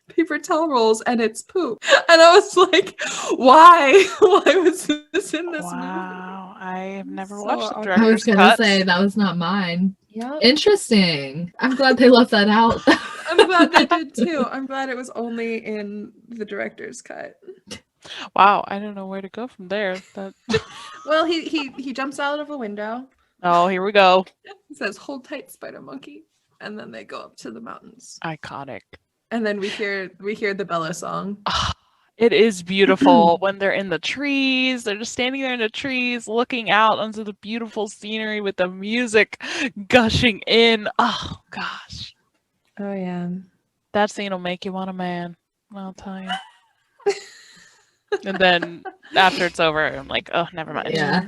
paper towel rolls, and it's poop." And I was like, "Why? Why was this in this movie?" Wow, I have never So watched the awkward. director's I was gonna cut. say that was not mine. Yeah, Interesting. I'm glad they left that out. I'm glad they did too. I'm glad it was only in the director's cut. Wow, I don't know where to go from there. Well, he jumps out of a window. Oh, here we go. It says, "Hold tight, spider monkey," and then they go up to the mountains. Iconic. And then we hear the Bella song. It is beautiful when they're in the trees. They're just standing there in the trees, looking out onto the beautiful scenery with the music gushing in. Oh gosh, Oh yeah. that scene will make you want a man. I'll tell you. And then after it's over, I'm like, oh, never mind. Yeah.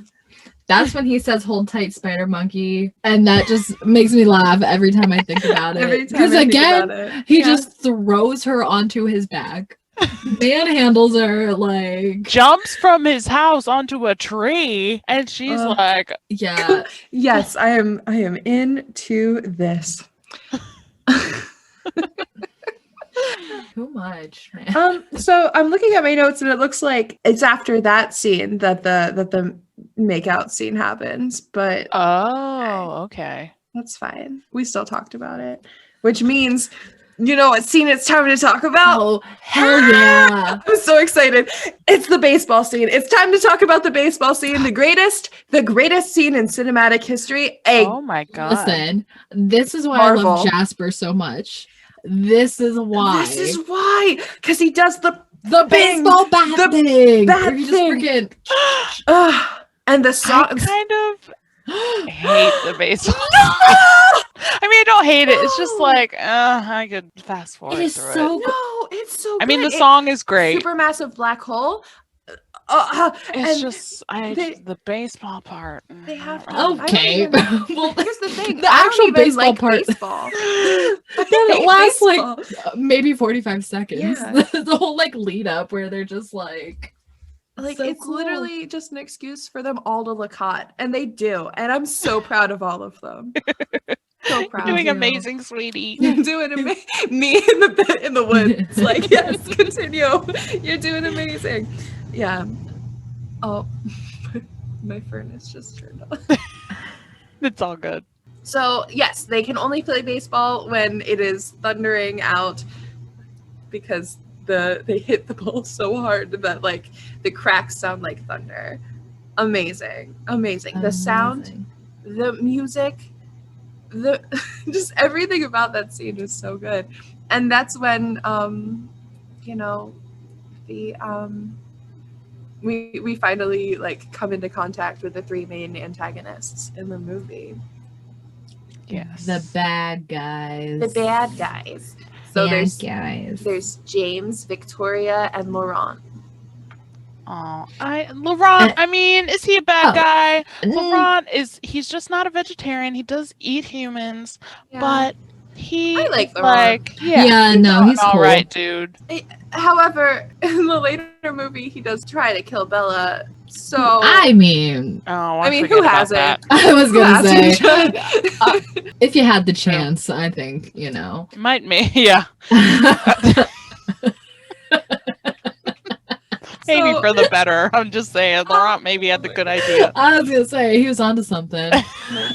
That's when he says, "Hold tight, spider monkey," and that just makes me laugh every time I think about it. Every time Because I think again, about it. he Yeah. just throws her onto his back, manhandles her, like, Jumps from his house onto a tree, and she's like, yeah. Yes, I am into this. Too much, man. So I'm looking at my notes, and it looks like it's after that scene that the makeout scene happens, but oh, okay. that's fine. We still talked about it, which means, you know what scene it's time to talk about? Oh, hell yeah. I'm so excited. It's the baseball scene. It's time to talk about the baseball scene, the greatest scene in cinematic history. Oh my God. Listen, this is why I Marvel. love Jasper so much. This is why. This is why, because he does the thing, baseball bat the thing. bat where he just thing. freaking and the I song. kind of hate the baseball. I mean, I don't hate it. It's just like, I could fast forward It is through so it. No, it's so. I mean, the good. song is great. Supermassive black hole. It's and just the baseball part. they have to. Okay. I don't even- Well, here's the thing. the I don't actual even baseball like part. Baseball. it lasts baseball. like maybe 45 seconds. Yeah. The whole like lead up where they're just like so it's cool. literally just an excuse for them all to look hot, and they do. And I'm so proud of all of them. So You're proud. doing you. amazing, sweetie. You're doing me in the woods. Like, yes, continue. You're doing amazing. Yeah. Oh, my furnace just turned on. It's all good. So yes, they can only play baseball when it is thundering out, because they hit the ball so hard that like the cracks sound like thunder. Amazing. The sound, the music, the just everything about that scene is so good. And that's when we finally like come into contact with the three main antagonists in the movie. Yes. The bad guys. The bad guys. So Bad there's guys. James, Victoria, and Laurent. Laurent, I mean, is he a bad guy? Mm. Laurent he's just not a vegetarian. He does eat humans, Yeah. but he I like is Laurent. like, Yeah, he's no, an he's all cool. right dude. However, in the later movie, he does try to kill Bella. So I mean, Oh, I mean, forget who about hasn't? that. I was Who gonna say, hasn't? if you had the chance, I think, you know. Might me, yeah. Maybe So- for the better. I'm just saying, Laurent maybe had the good idea. I was gonna say he was onto something. Oh my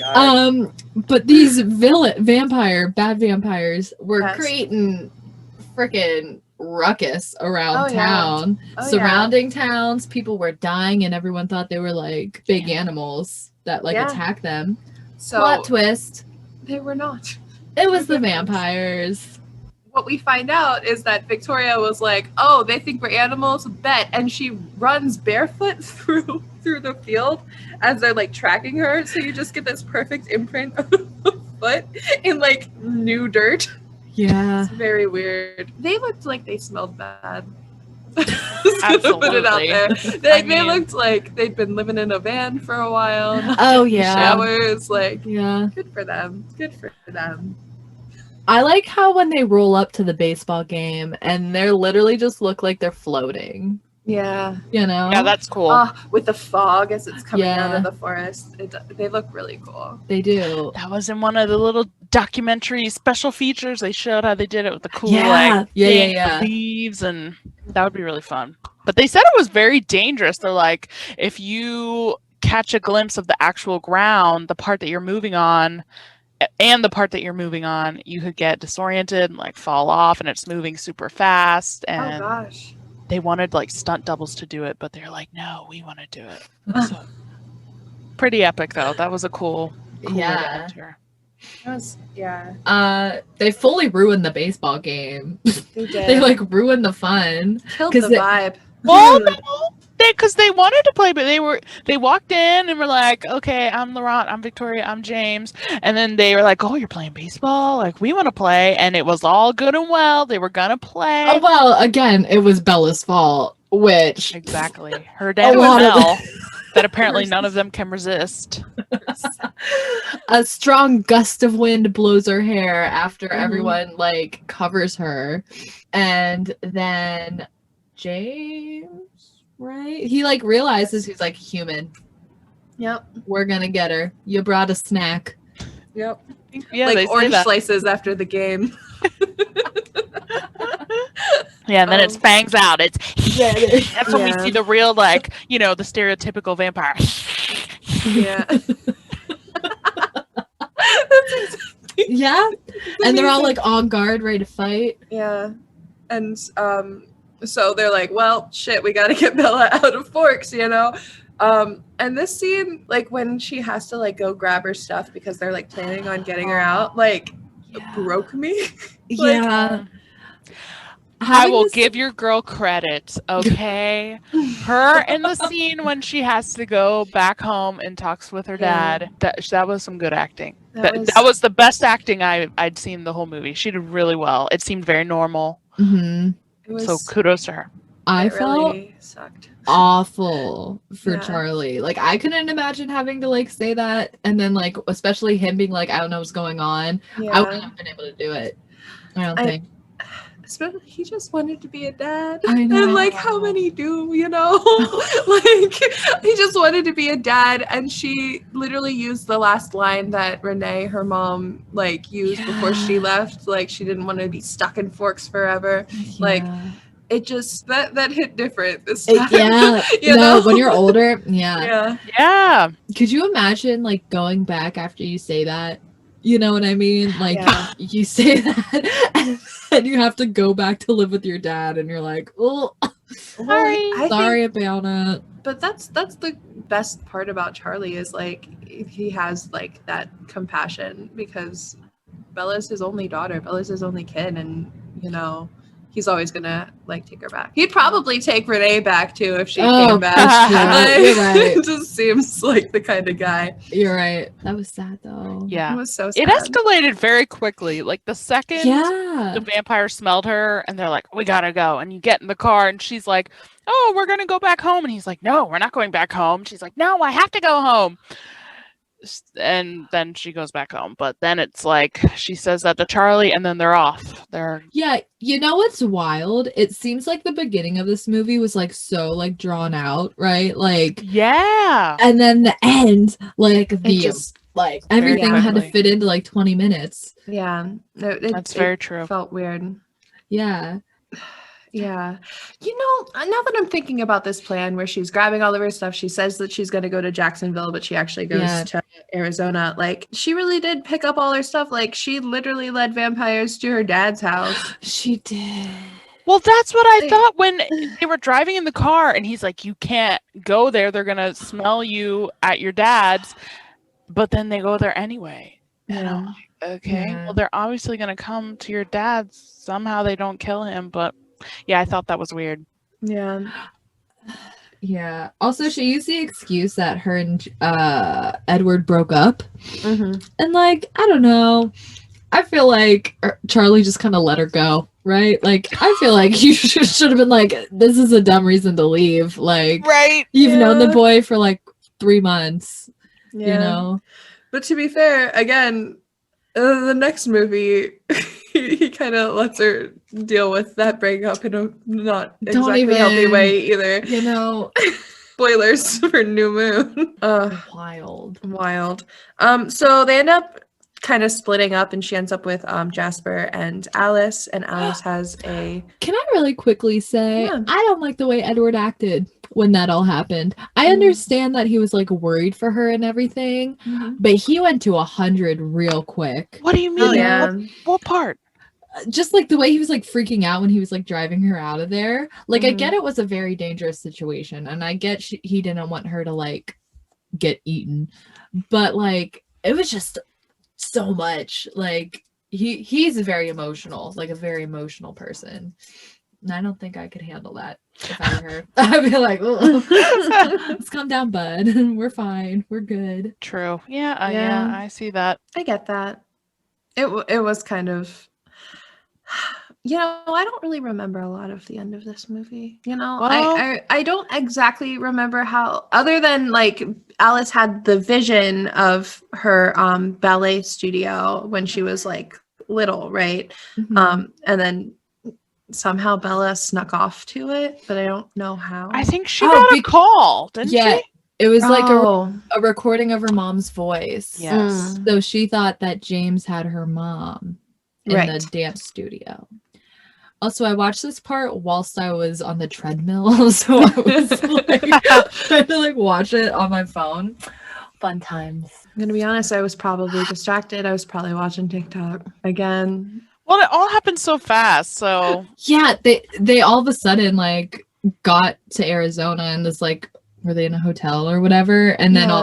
God. But these bad vampires were Yes. creating freaking ruckus around Oh, yeah. town, Oh, surrounding towns. People were dying, and everyone thought they were like big animals that like Yeah. attack them. So Plot twist: they were not. it was the Vampires. vampires. What we find out is that Victoria was like, "Oh, they think we're animals, bet," and she runs barefoot through the field as they're like tracking her. So you just get this perfect imprint of a foot in like new dirt. Yeah. It's very weird. They looked like they smelled bad. Just gonna put it out there. They mean- looked like they'd been living in a van for a while. Oh yeah. Showers, like Yeah. good for them. Good for them. I like how when they roll up to the baseball game and they're literally just look like they're floating. Yeah. You know? Yeah, that's cool. With the fog as it's coming out Yeah. of the forest, they look really cool. They do. That was in one of the little documentary special features. They showed how they did it with the cool Yeah. like Yeah. leaves, and that would be really fun. But they said it was very dangerous. They're like, if you catch a glimpse of the actual ground, the part that you're moving on, and the part that you're moving on, you could get disoriented and like fall off, and it's moving super fast. Oh And gosh. they wanted like stunt doubles to do it, but they're like, no, we want to do it. So, pretty epic though. That was a cool Yeah. adventure. That was, yeah. They fully ruined the baseball game. They did. They like ruined the fun. killed 'cause the they- vibe. Well, no, because they wanted to play, but they walked in and were like, okay, I'm Laurent, I'm Victoria, I'm James, and then they were like, oh, you're playing baseball, like we want to play, and it was all good and well. They were gonna play. Oh well, again, it was Bella's fault, which Exactly, her dad lot was of Mel, that apparently none of them can resist. a strong gust of wind blows her hair after Mhm. everyone like covers her, and then James, right? He like realizes he's like human. Yep. We're gonna get her. You brought a snack. Yep. Yeah, like they say orange that. slices after the game. Yeah, and then it spangs out. It's that's when we Yeah. see the real, like, you know, the stereotypical vampire. Yeah. Yeah, and they're all like on guard, ready to fight. Yeah. And so they're like, well, shit, we gotta get Bella out of Forks, you know? And this scene, like when she has to like go grab her stuff because they're like planning on getting her out, like broke me. Like, Yeah. I will give your girl credit, okay? Her in the scene when she has to go back home and talks with her Yeah. dad, that was some good acting. That That was the best acting I'd seen the whole movie. She did really well. It seemed very normal. Mm-hmm. it was, So kudos to her. I it felt really sucked. awful for Yeah. Charlie. Like I couldn't imagine having to like say that, and then like especially him being like, I don't know what's going on. I Yeah. wouldn't have been able to do it. I don't think. Especially, he just wanted to be a dad. I know. And like how many do, you know? Like he just wanted to be a dad, and she literally used the last line that Renee, her mom, like used before she Yeah. left. Like she didn't want to be stuck in Forks forever. Like, Yeah. It just that hit different this It- time. yeah. You no, know? when you're older, yeah. Yeah. Yeah. Could you imagine like going back after you say that? You know what I mean? Like Yeah. you say that and you have to go back to live with your dad and you're like, oh, Well, I sorry think, about it. but that's the best part about Charlie is like he has like that compassion because Bella's his only daughter, Bella's his only kid, and you know he's always gonna like take her back. He'd probably take Renee back too if she Oh, came back. for sure. Like, You're right. it just seems like the kind of guy. You're right. That was sad though. It Yeah. was so sad. It escalated very quickly. Like the second Yeah. the vampire smelled her and they're like, we gotta go. And you get in the car and she's like, oh, we're gonna go back home. And he's like, no, we're not going back home. She's like, no, I have to go home. And then she goes back home. But then it's like she says that to Charlie and then they're off. Yeah, you know what's wild? It seems like the beginning of this movie was like so like drawn out, right? Like Yeah. and then the end, like It the just like everything had to quickly. fit into like 20 minutes. yeah, That's very true. Felt weird. Yeah. Yeah. You know, now that I'm thinking about this plan where she's grabbing all of her stuff, she says that she's going to go to Jacksonville, but she actually goes Yeah. to Arizona. Like, she really did pick up all her stuff. Like, she literally led vampires to her dad's house. She did. Well, that's what I They- thought when they were driving in the car and he's like, you can't go there. They're going to smell you at your dad's. But then they go there anyway. And I'm like, okay, Yeah. well, they're obviously going to come to your dad's. Somehow they don't kill him. But yeah, I thought that was weird. Yeah. Yeah. Also, she used the excuse that her and Edward broke up. Mm-hmm. And like, I don't know. I feel like Charlie just kind of let her go, right? Like, I feel like you should have been like, this is a dumb reason to leave. Like, Right. you've known the Yeah. boy for like 3 months, Yeah. you know? But to be fair, again, the next movie, he kind of lets her deal with that breakup in a not Don't exactly healthy even- way either. You know, Spoilers for New Moon. wild. Wild. So they end up kind of splitting up, and she ends up with Jasper and Alice, and Alice has a Can I really quickly say, Yeah. I don't like the way Edward acted when that all happened. I Mhm. understand that he was like worried for her and everything, but he went to 100 real quick. What do you mean? Oh yeah. What part? Just like the way he was like freaking out when he was like driving her out of there. Like, I Mhm. get it was a very dangerous situation, and I get he didn't want her to like get eaten, but like it was just so much. Like he's very emotional, like a very emotional person. And I don't think I could handle that if I were her. I'd be like, "Ugh. Let's calm down, bud. We're fine. We're good. True. Yeah, Yeah. I see that. I get that. It was kind of, you know, I don't really remember a lot of the end of this movie. You know, Well- I don't exactly remember how, other than like Alice had the vision of her ballet studio when she was like little, right? And then somehow Bella snuck off to it, but I don't know how. I think she Oh, got a call, didn't yeah, she? it was like Oh. a recording of her mom's voice. Yes. Mm. So she thought that James had her mom in the Right. dance studio. Also, I watched this part whilst I was on the treadmill, so I was like trying to like watch it on my phone. Fun times. I'm gonna be honest, I was probably distracted. I was probably watching TikTok again. Well, it all happened so fast. So Yeah, they all of a sudden like got to Arizona and this like were they in a hotel or whatever, and then Yeah.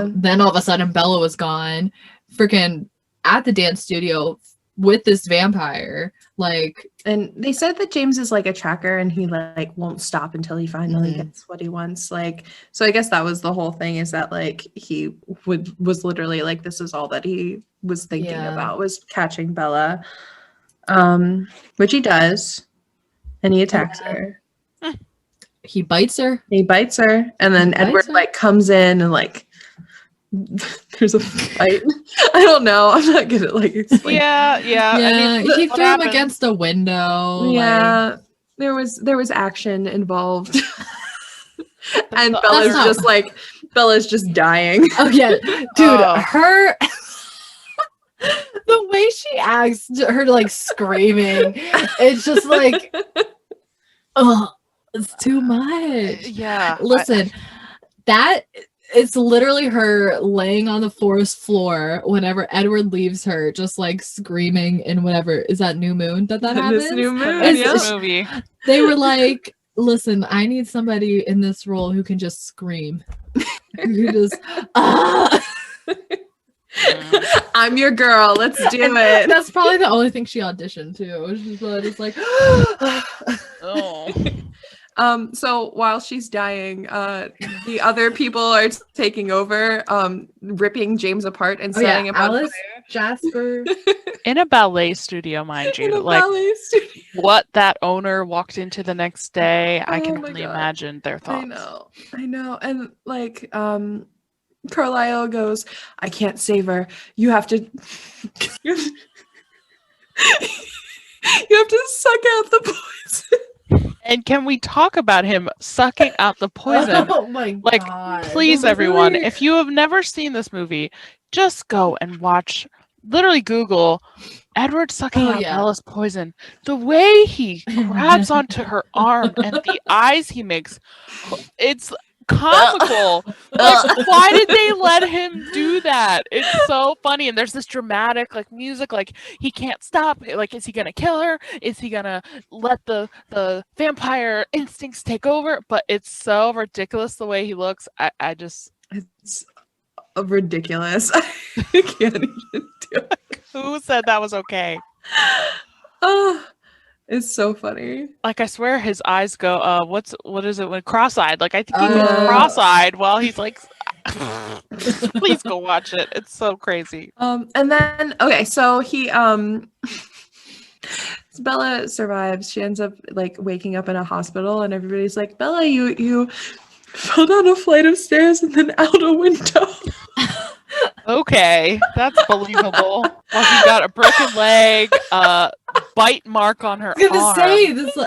all of a sudden Bella was gone, freaking at the dance studio with this vampire. Like, And they said that James is like a tracker and he like won't stop until he finally Mhm. gets what he wants. Like, so I guess that was the whole thing, is that like he was literally like, this is all that he was thinking Yeah. about, was catching Bella. Which he does, and he attacks her. he bites her. He bites her, and then He bites Edward her? like comes in and like there's a fight. I don't know. I'm not good at like explaining. yeah. Yeah, I mean, he what threw him happened- against a window. like- Yeah, there was action involved, and That's Bella's not- just like just dying. Oh yeah, dude, Oh. her the way she acts, her like screaming, it's just like, oh, it's too much. Yeah. Listen, that it's literally her laying on the forest floor whenever Edward leaves her, just like screaming in whatever is that New Moon that happens. This new moon. It's- Yeah. This movie. They were like, listen, I need somebody in this role who can just scream. Who just I'm your girl. Let's do it. That's probably the only thing she auditioned to. She's probably just like, Oh. So while she's dying, the other people are taking over, ripping James apart and oh yeah, setting him on Alice, Jasper. In a ballet studio, mind in you. a Like ballet studio. what that owner walked into the next day, I can Oh my only God. imagine their thoughts. I know. And like, Carlisle goes, I can't save her. You have to you have to suck out the poison. And can we talk about him sucking out the poison? Oh my Like, god. please, Really? everyone, if you have never seen this movie, just go and watch. Literally, Google Edward sucking Oh, out yeah. Bella's poison. The way he grabs onto her arm and the eyes he makes, it's comical. Like, why did they let him do that? It's so funny. And there's this dramatic like music, like he can't stop. Like, is he gonna kill her? Is he gonna let the vampire instincts take over? But it's so ridiculous the way he looks. I just It's ridiculous. I can't even do it. who said that was okay? Oh, it's so funny. Like, I swear his eyes go what is it when cross-eyed? Like, I think he goes Oh. cross-eyed while he's like please go watch it. It's so crazy. And then okay, so he Bella survives. She ends up like waking up in a hospital, and everybody's like, Bella, you fell down a flight of stairs and then out a window. Okay, that's believable. Well, she got a broken leg, bite mark on her I was gonna arm. say this.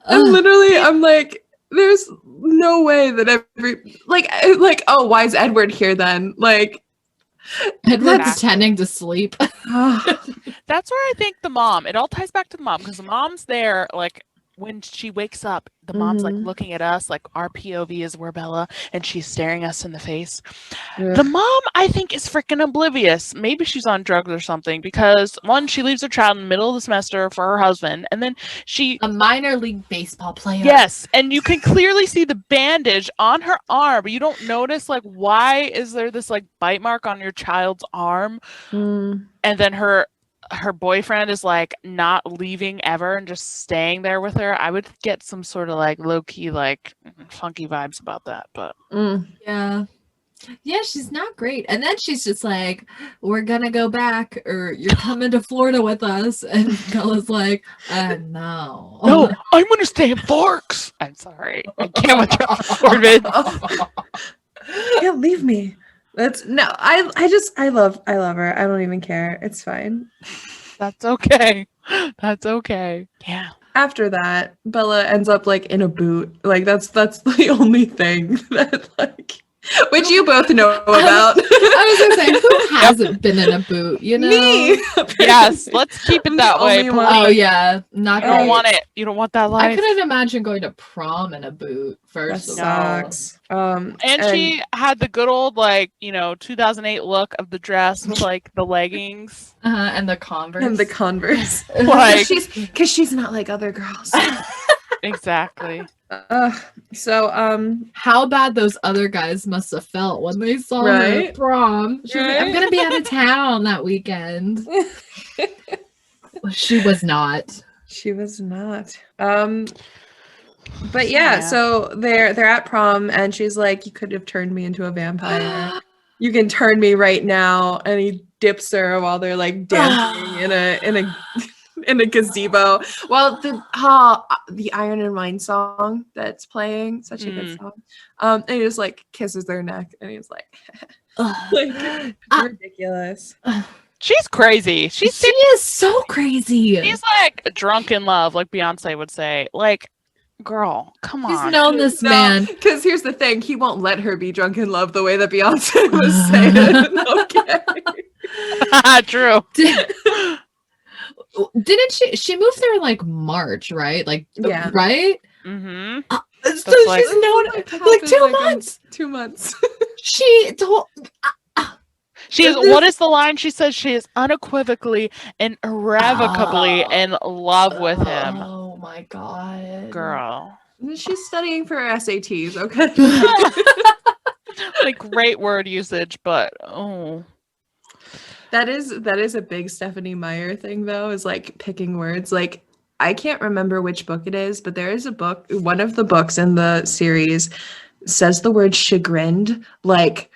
And literally, I'm like, there's no way that every like oh, why is Edward here then? Like, Edward That's- pretending to sleep. That's where I think the mom. It all ties back to the mom because the mom's there, like when she wakes up, the mom's like Mhm. looking at us, like our POV is we're Bella, and she's staring us in the face. Ugh. The mom, I think, is freaking oblivious. Maybe she's on drugs or something because one, she leaves her child in the middle of the semester for her husband, and then she. A minor league baseball player. Yes, and you can clearly see the bandage on her arm, but you don't notice like why is there this like bite mark on your child's arm, Mm. and then her boyfriend is like not leaving ever and just staying there with her. I would get some sort of like low key like funky vibes about that, but Mm. Yeah. Yeah, she's not great. And then she's just like, we're gonna go back, or you're coming to Florida with us. And Bella's like, no. no, I'm gonna stay in Forks. I'm sorry, I can't withdraw Corbin. Yeah, leave me. That's no. I love her. I don't even care. It's fine. That's okay. That's okay. Yeah. After that, Bella ends up like in a boot. Like that's the only thing that like, which you both know about. I was gonna say, who hasn't been in a boot, you know? Me. Yes, let's keep it I'm that the way. only one. Oh yeah. Not You don't great. want it. You don't want that I life. couldn't imagine going to prom in a boot, That first of all. sucks. And she had the good old, like, 2008 look of the dress with, like, the leggings. And the Converse. and the Converse. Like, Because she's not like other girls. exactly. So How bad those other guys must have felt when they saw her Right? at prom. She was like, I'm Right? gonna be out of town that weekend. She was not. she was not. But yeah, Yeah. so they're at prom, and she's like, "You could have turned me into a vampire. You can turn me right now." And he dips her while they're like dancing in a gazebo. Well, the Iron and Wine song that's playing, such a good song. And he just like kisses their neck, and he's like, like ridiculous. She's crazy. She is so crazy. She's like drunk in love, like Beyonce would say. Like, girl, come She's on. known this man. Because here's the thing, he won't let her be drunk in love the way that Beyonce was saying. Okay. True. Didn't she moved there in like March, right? Like Yeah. right? Mm-hmm. So That's she's like- known like 2 months. 2 months. She told She is. What is the line? She says she is unequivocally and irrevocably in love with him. Oh my god. Girl. She's studying for her SATs, okay? Like, great word usage, but oh. That is a big Stephanie Meyer thing, though, is like picking words. Like, I can't remember which book it is, but there is a book, one of the books in the series says the word chagrined like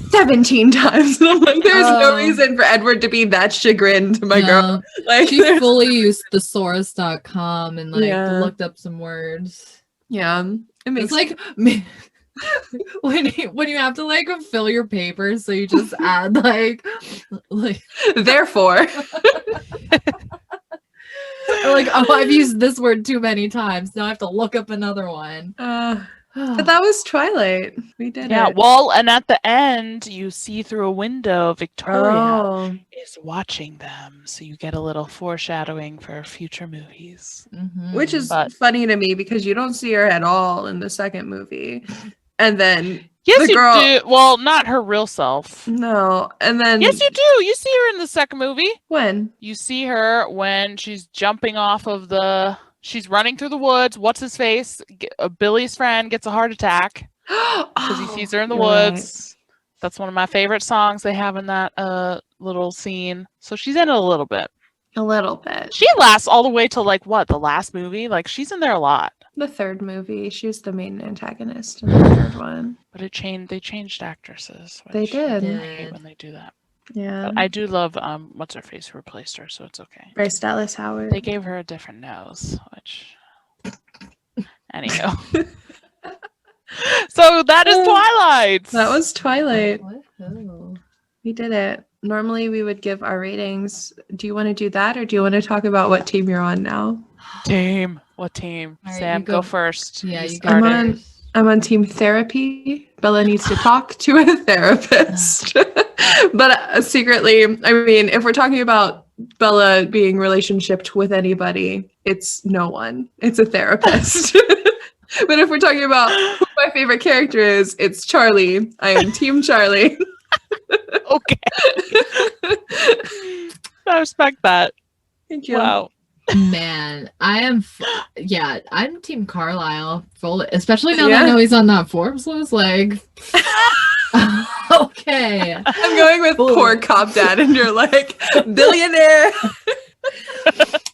17 times. I'm like, there's no reason for Edward to be that chagrined, my girl. Like, she fully used thesaurus.com and like Yeah. looked up some words. yeah, it makes It's like when you have to like fill your papers, so you just add like therefore. like, oh, I've used this word too many times. Now I have to look up another one. But that was Twilight. We did it. Well, and at the end, you see through a window Victoria Oh. is watching them, so you get a little foreshadowing for future movies. Mhm. Which is But- funny to me because you don't see her at all in the second movie. And then Yes, the you girl do. Well, not her real self. No. And then Yes, you do. You see her in the second movie. when? You see her when she's jumping off of the. She's running through the woods. What's his face? Billy's friend gets a heart attack because he sees her in the you're right. woods. That's one of my favorite songs they have in that little scene. So she's in it a little bit. A little bit. She lasts all the way to like what, the last movie? Like she's in there a lot. The third movie, she's the main antagonist in the third one. But they changed actresses. They which did. I hate when they do that. Yeah. But I do love what's her face who replaced her, so it's okay. Bryce Dallas Howard. They gave her a different nose, which anyhow. So that is Twilight. That was Twilight. Woohoo. We did it. Normally we would give our ratings. Do you want to do that or do you want to talk about what team you're on now? Team. What team? All right, Sam, you go go. first. Yeah, you started. I'm on- I'm on team therapy. Bella needs to talk to a therapist. But secretly, I mean, if we're talking about Bella being relationshiped with anybody, it's no one. It's a therapist. But if we're talking about who my favorite character is, it's Charlie. I am team Charlie. Okay. I respect that. Thank you. Wow. Man, I'm Team Carlisle, especially now that Yeah. I know he's on that Forbes list. Like, okay, I'm going with Boy. poor cop dad, and you're like, billionaire.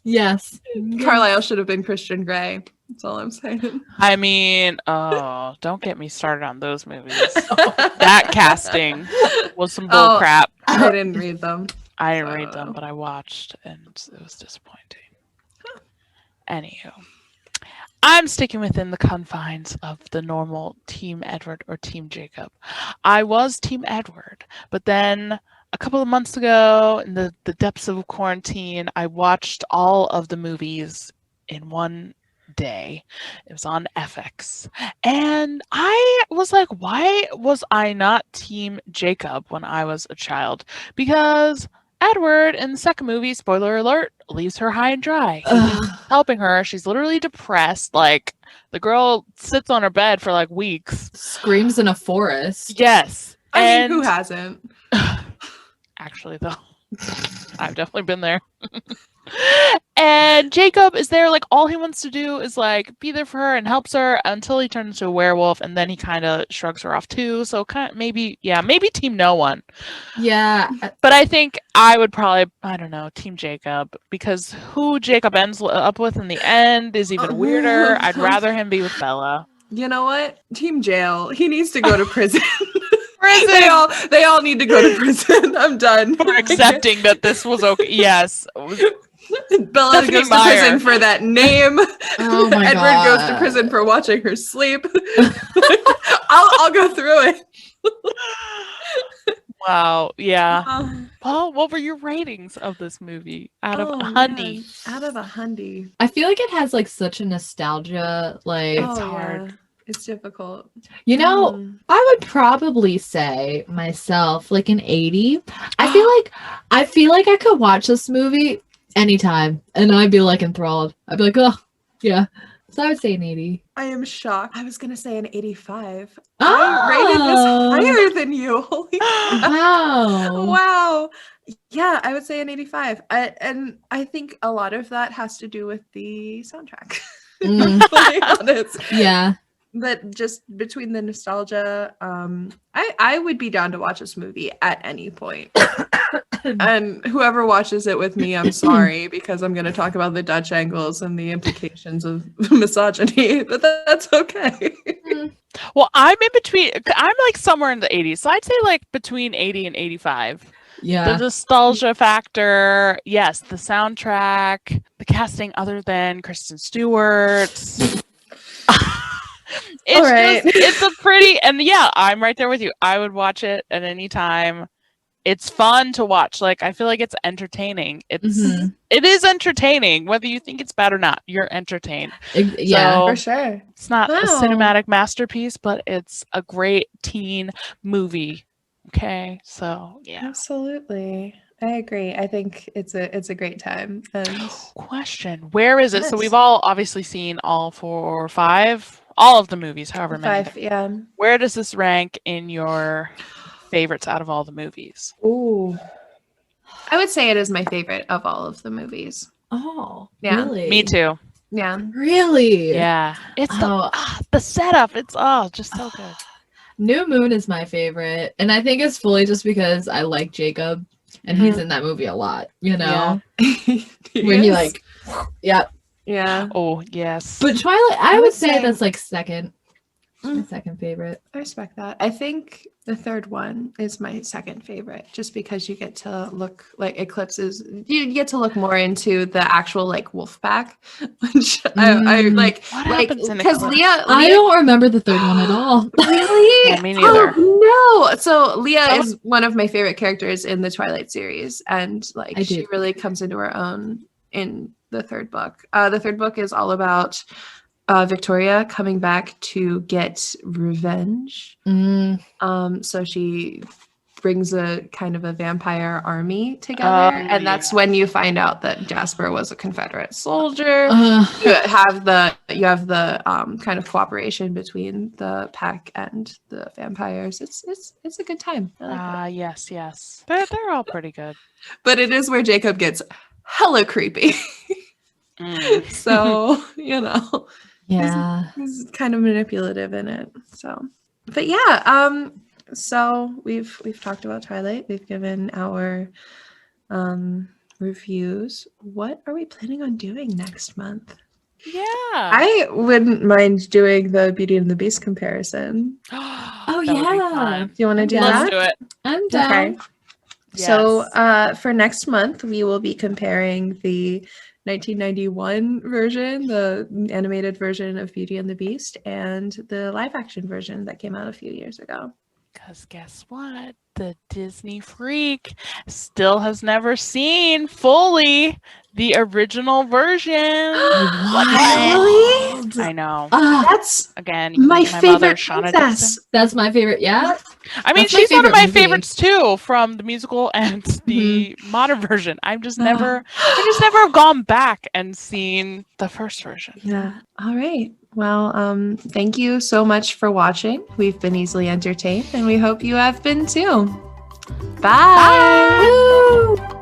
yes, Carlisle should have been Christian Grey. That's all I'm saying. I mean, don't get me started on those movies. That casting was some bull Oh. crap. I didn't read them. I didn't so I read don't them, know. but I watched, and it was disappointing. Anywho, I'm sticking within the confines of the normal Team Edward or Team Jacob. I was Team Edward, but then a couple of months ago, in the depths of quarantine, I watched all of the movies in one day. It was on FX. And I was like, why was I not Team Jacob when I was a child? Because Edward in the second movie, spoiler alert, leaves her high and dry. He's helping her. She's literally depressed. Like, the girl sits on her bed for like weeks. screams in a forest. Yes. I mean, And who hasn't? actually, though, I've definitely been there. And Jacob is there, like, all he wants to do is like be there for her and helps her until he turns into a werewolf, and then he kind of shrugs her off too. So kind of maybe Team No One. Yeah, But I think I would probably, I don't know, Team Jacob, because who Jacob ends up with in the end is even weirder. I'd rather him be with Bella. You know what? Team Jail. He needs to go to prison. Prison! They all need to go to prison. I'm done. For accepting that this was okay. Yes. Bella Stephanie goes to Meyer. prison for that name. Oh my Edward goes to God. prison for watching her sleep. I'll go through it. Wow. Yeah. Oh, Paul, what were your ratings of this movie out of oh, 100? man. Out of 100. I feel like it has like such a nostalgia. Like, It's hard. Yeah. It's difficult. you know, Mm. I would probably say myself like an 80. I feel like I could watch this movie anytime and I'd be like enthralled. I'd be like, oh yeah. So I would say an 80. I am shocked. I was gonna say an 85. I rated Oh, this higher than you. Holy wow. wow. Yeah, I would say an 85. And I think a lot of that has to do with the soundtrack. Mm, To be honest. yeah. But just between the nostalgia, I would be down to watch this movie at any point. And whoever watches it with me, I'm sorry, because I'm going to talk about the Dutch angles and the implications of misogyny, but that's okay. Well, I'm in between. I'm like somewhere in the 80s. So I'd say like between 80 and 85. The Yeah. nostalgia factor, yes, the soundtrack, the casting other than Kristen Stewart. It's All right. it's a pretty, and yeah, I'm right there with you. I would watch it at any time. It's fun to watch. Like, I feel like it's entertaining. It is entertaining, whether you think it's bad or not. You're entertained. Yeah. So, For sure. it's not a Wow. cinematic masterpiece, but it's a great teen movie. Okay, so yeah. Absolutely. I agree. I think it's a great time. And Question: where is it? So Yes. we've all obviously seen all 4 or 5, all of the movies, however many. 5, yeah. Where does this rank in your favorites out of all the movies? Ooh. I would say it is my favorite of all of the movies. Oh, Yeah. really? Me too. Yeah. Really? Yeah, it's Oh. the setup. It's just so good. New Moon is my favorite, and I think it's fully just because I like Jacob, and he's in that movie a lot. You know, when he like, yeah. Yeah. Oh yes. But Twilight, I I would would say say- that's like second. My second favorite. I respect that. I think the third one is my second favorite, just because you get to look like Eclipse's. You get to look more into the actual like wolf pack, which I like. What Like happens in because Eclipse? I don't remember the third one at all. Really? Yeah, me neither. Oh, no. So Leah is one of my favorite characters in the Twilight series, and like I she do. really comes into her own in the third book. The third book is all about Victoria coming back to get revenge. So she brings a kind of a vampire army together, and that's when you find out that Jasper was a Confederate soldier. You have the kind of cooperation between the pack and the vampires. It's a good time. I like it. Yes. They're all pretty good. But it is where Jacob gets hella creepy. So Yeah. he's kind of manipulative in it. So, but yeah. So we've talked about Twilight. We've given our reviews. What are we planning on doing next month? Yeah. I wouldn't mind doing the Beauty and the Beast comparison. Oh, That would be yeah. fun. Do you want to do Let's that? do it. I'm down. Okay. So Yes. for next month, we will be comparing the 1991 version, the animated version of Beauty and the Beast, and the live action version that came out a few years ago. Because guess what? The Disney freak still has never seen fully the original version. Really? I know. That's Again, you can my thank my mother, favorite Shauna princess. Dixon. That's my favorite. Yeah. I mean, That's my she's one of favorite my movie. favorites too, from the musical and the modern version. I just never have gone back and seen the first version. Yeah. All right. Well, thank you so much for watching. We've been easily entertained, and we hope you have been too. Bye. Bye. Woo!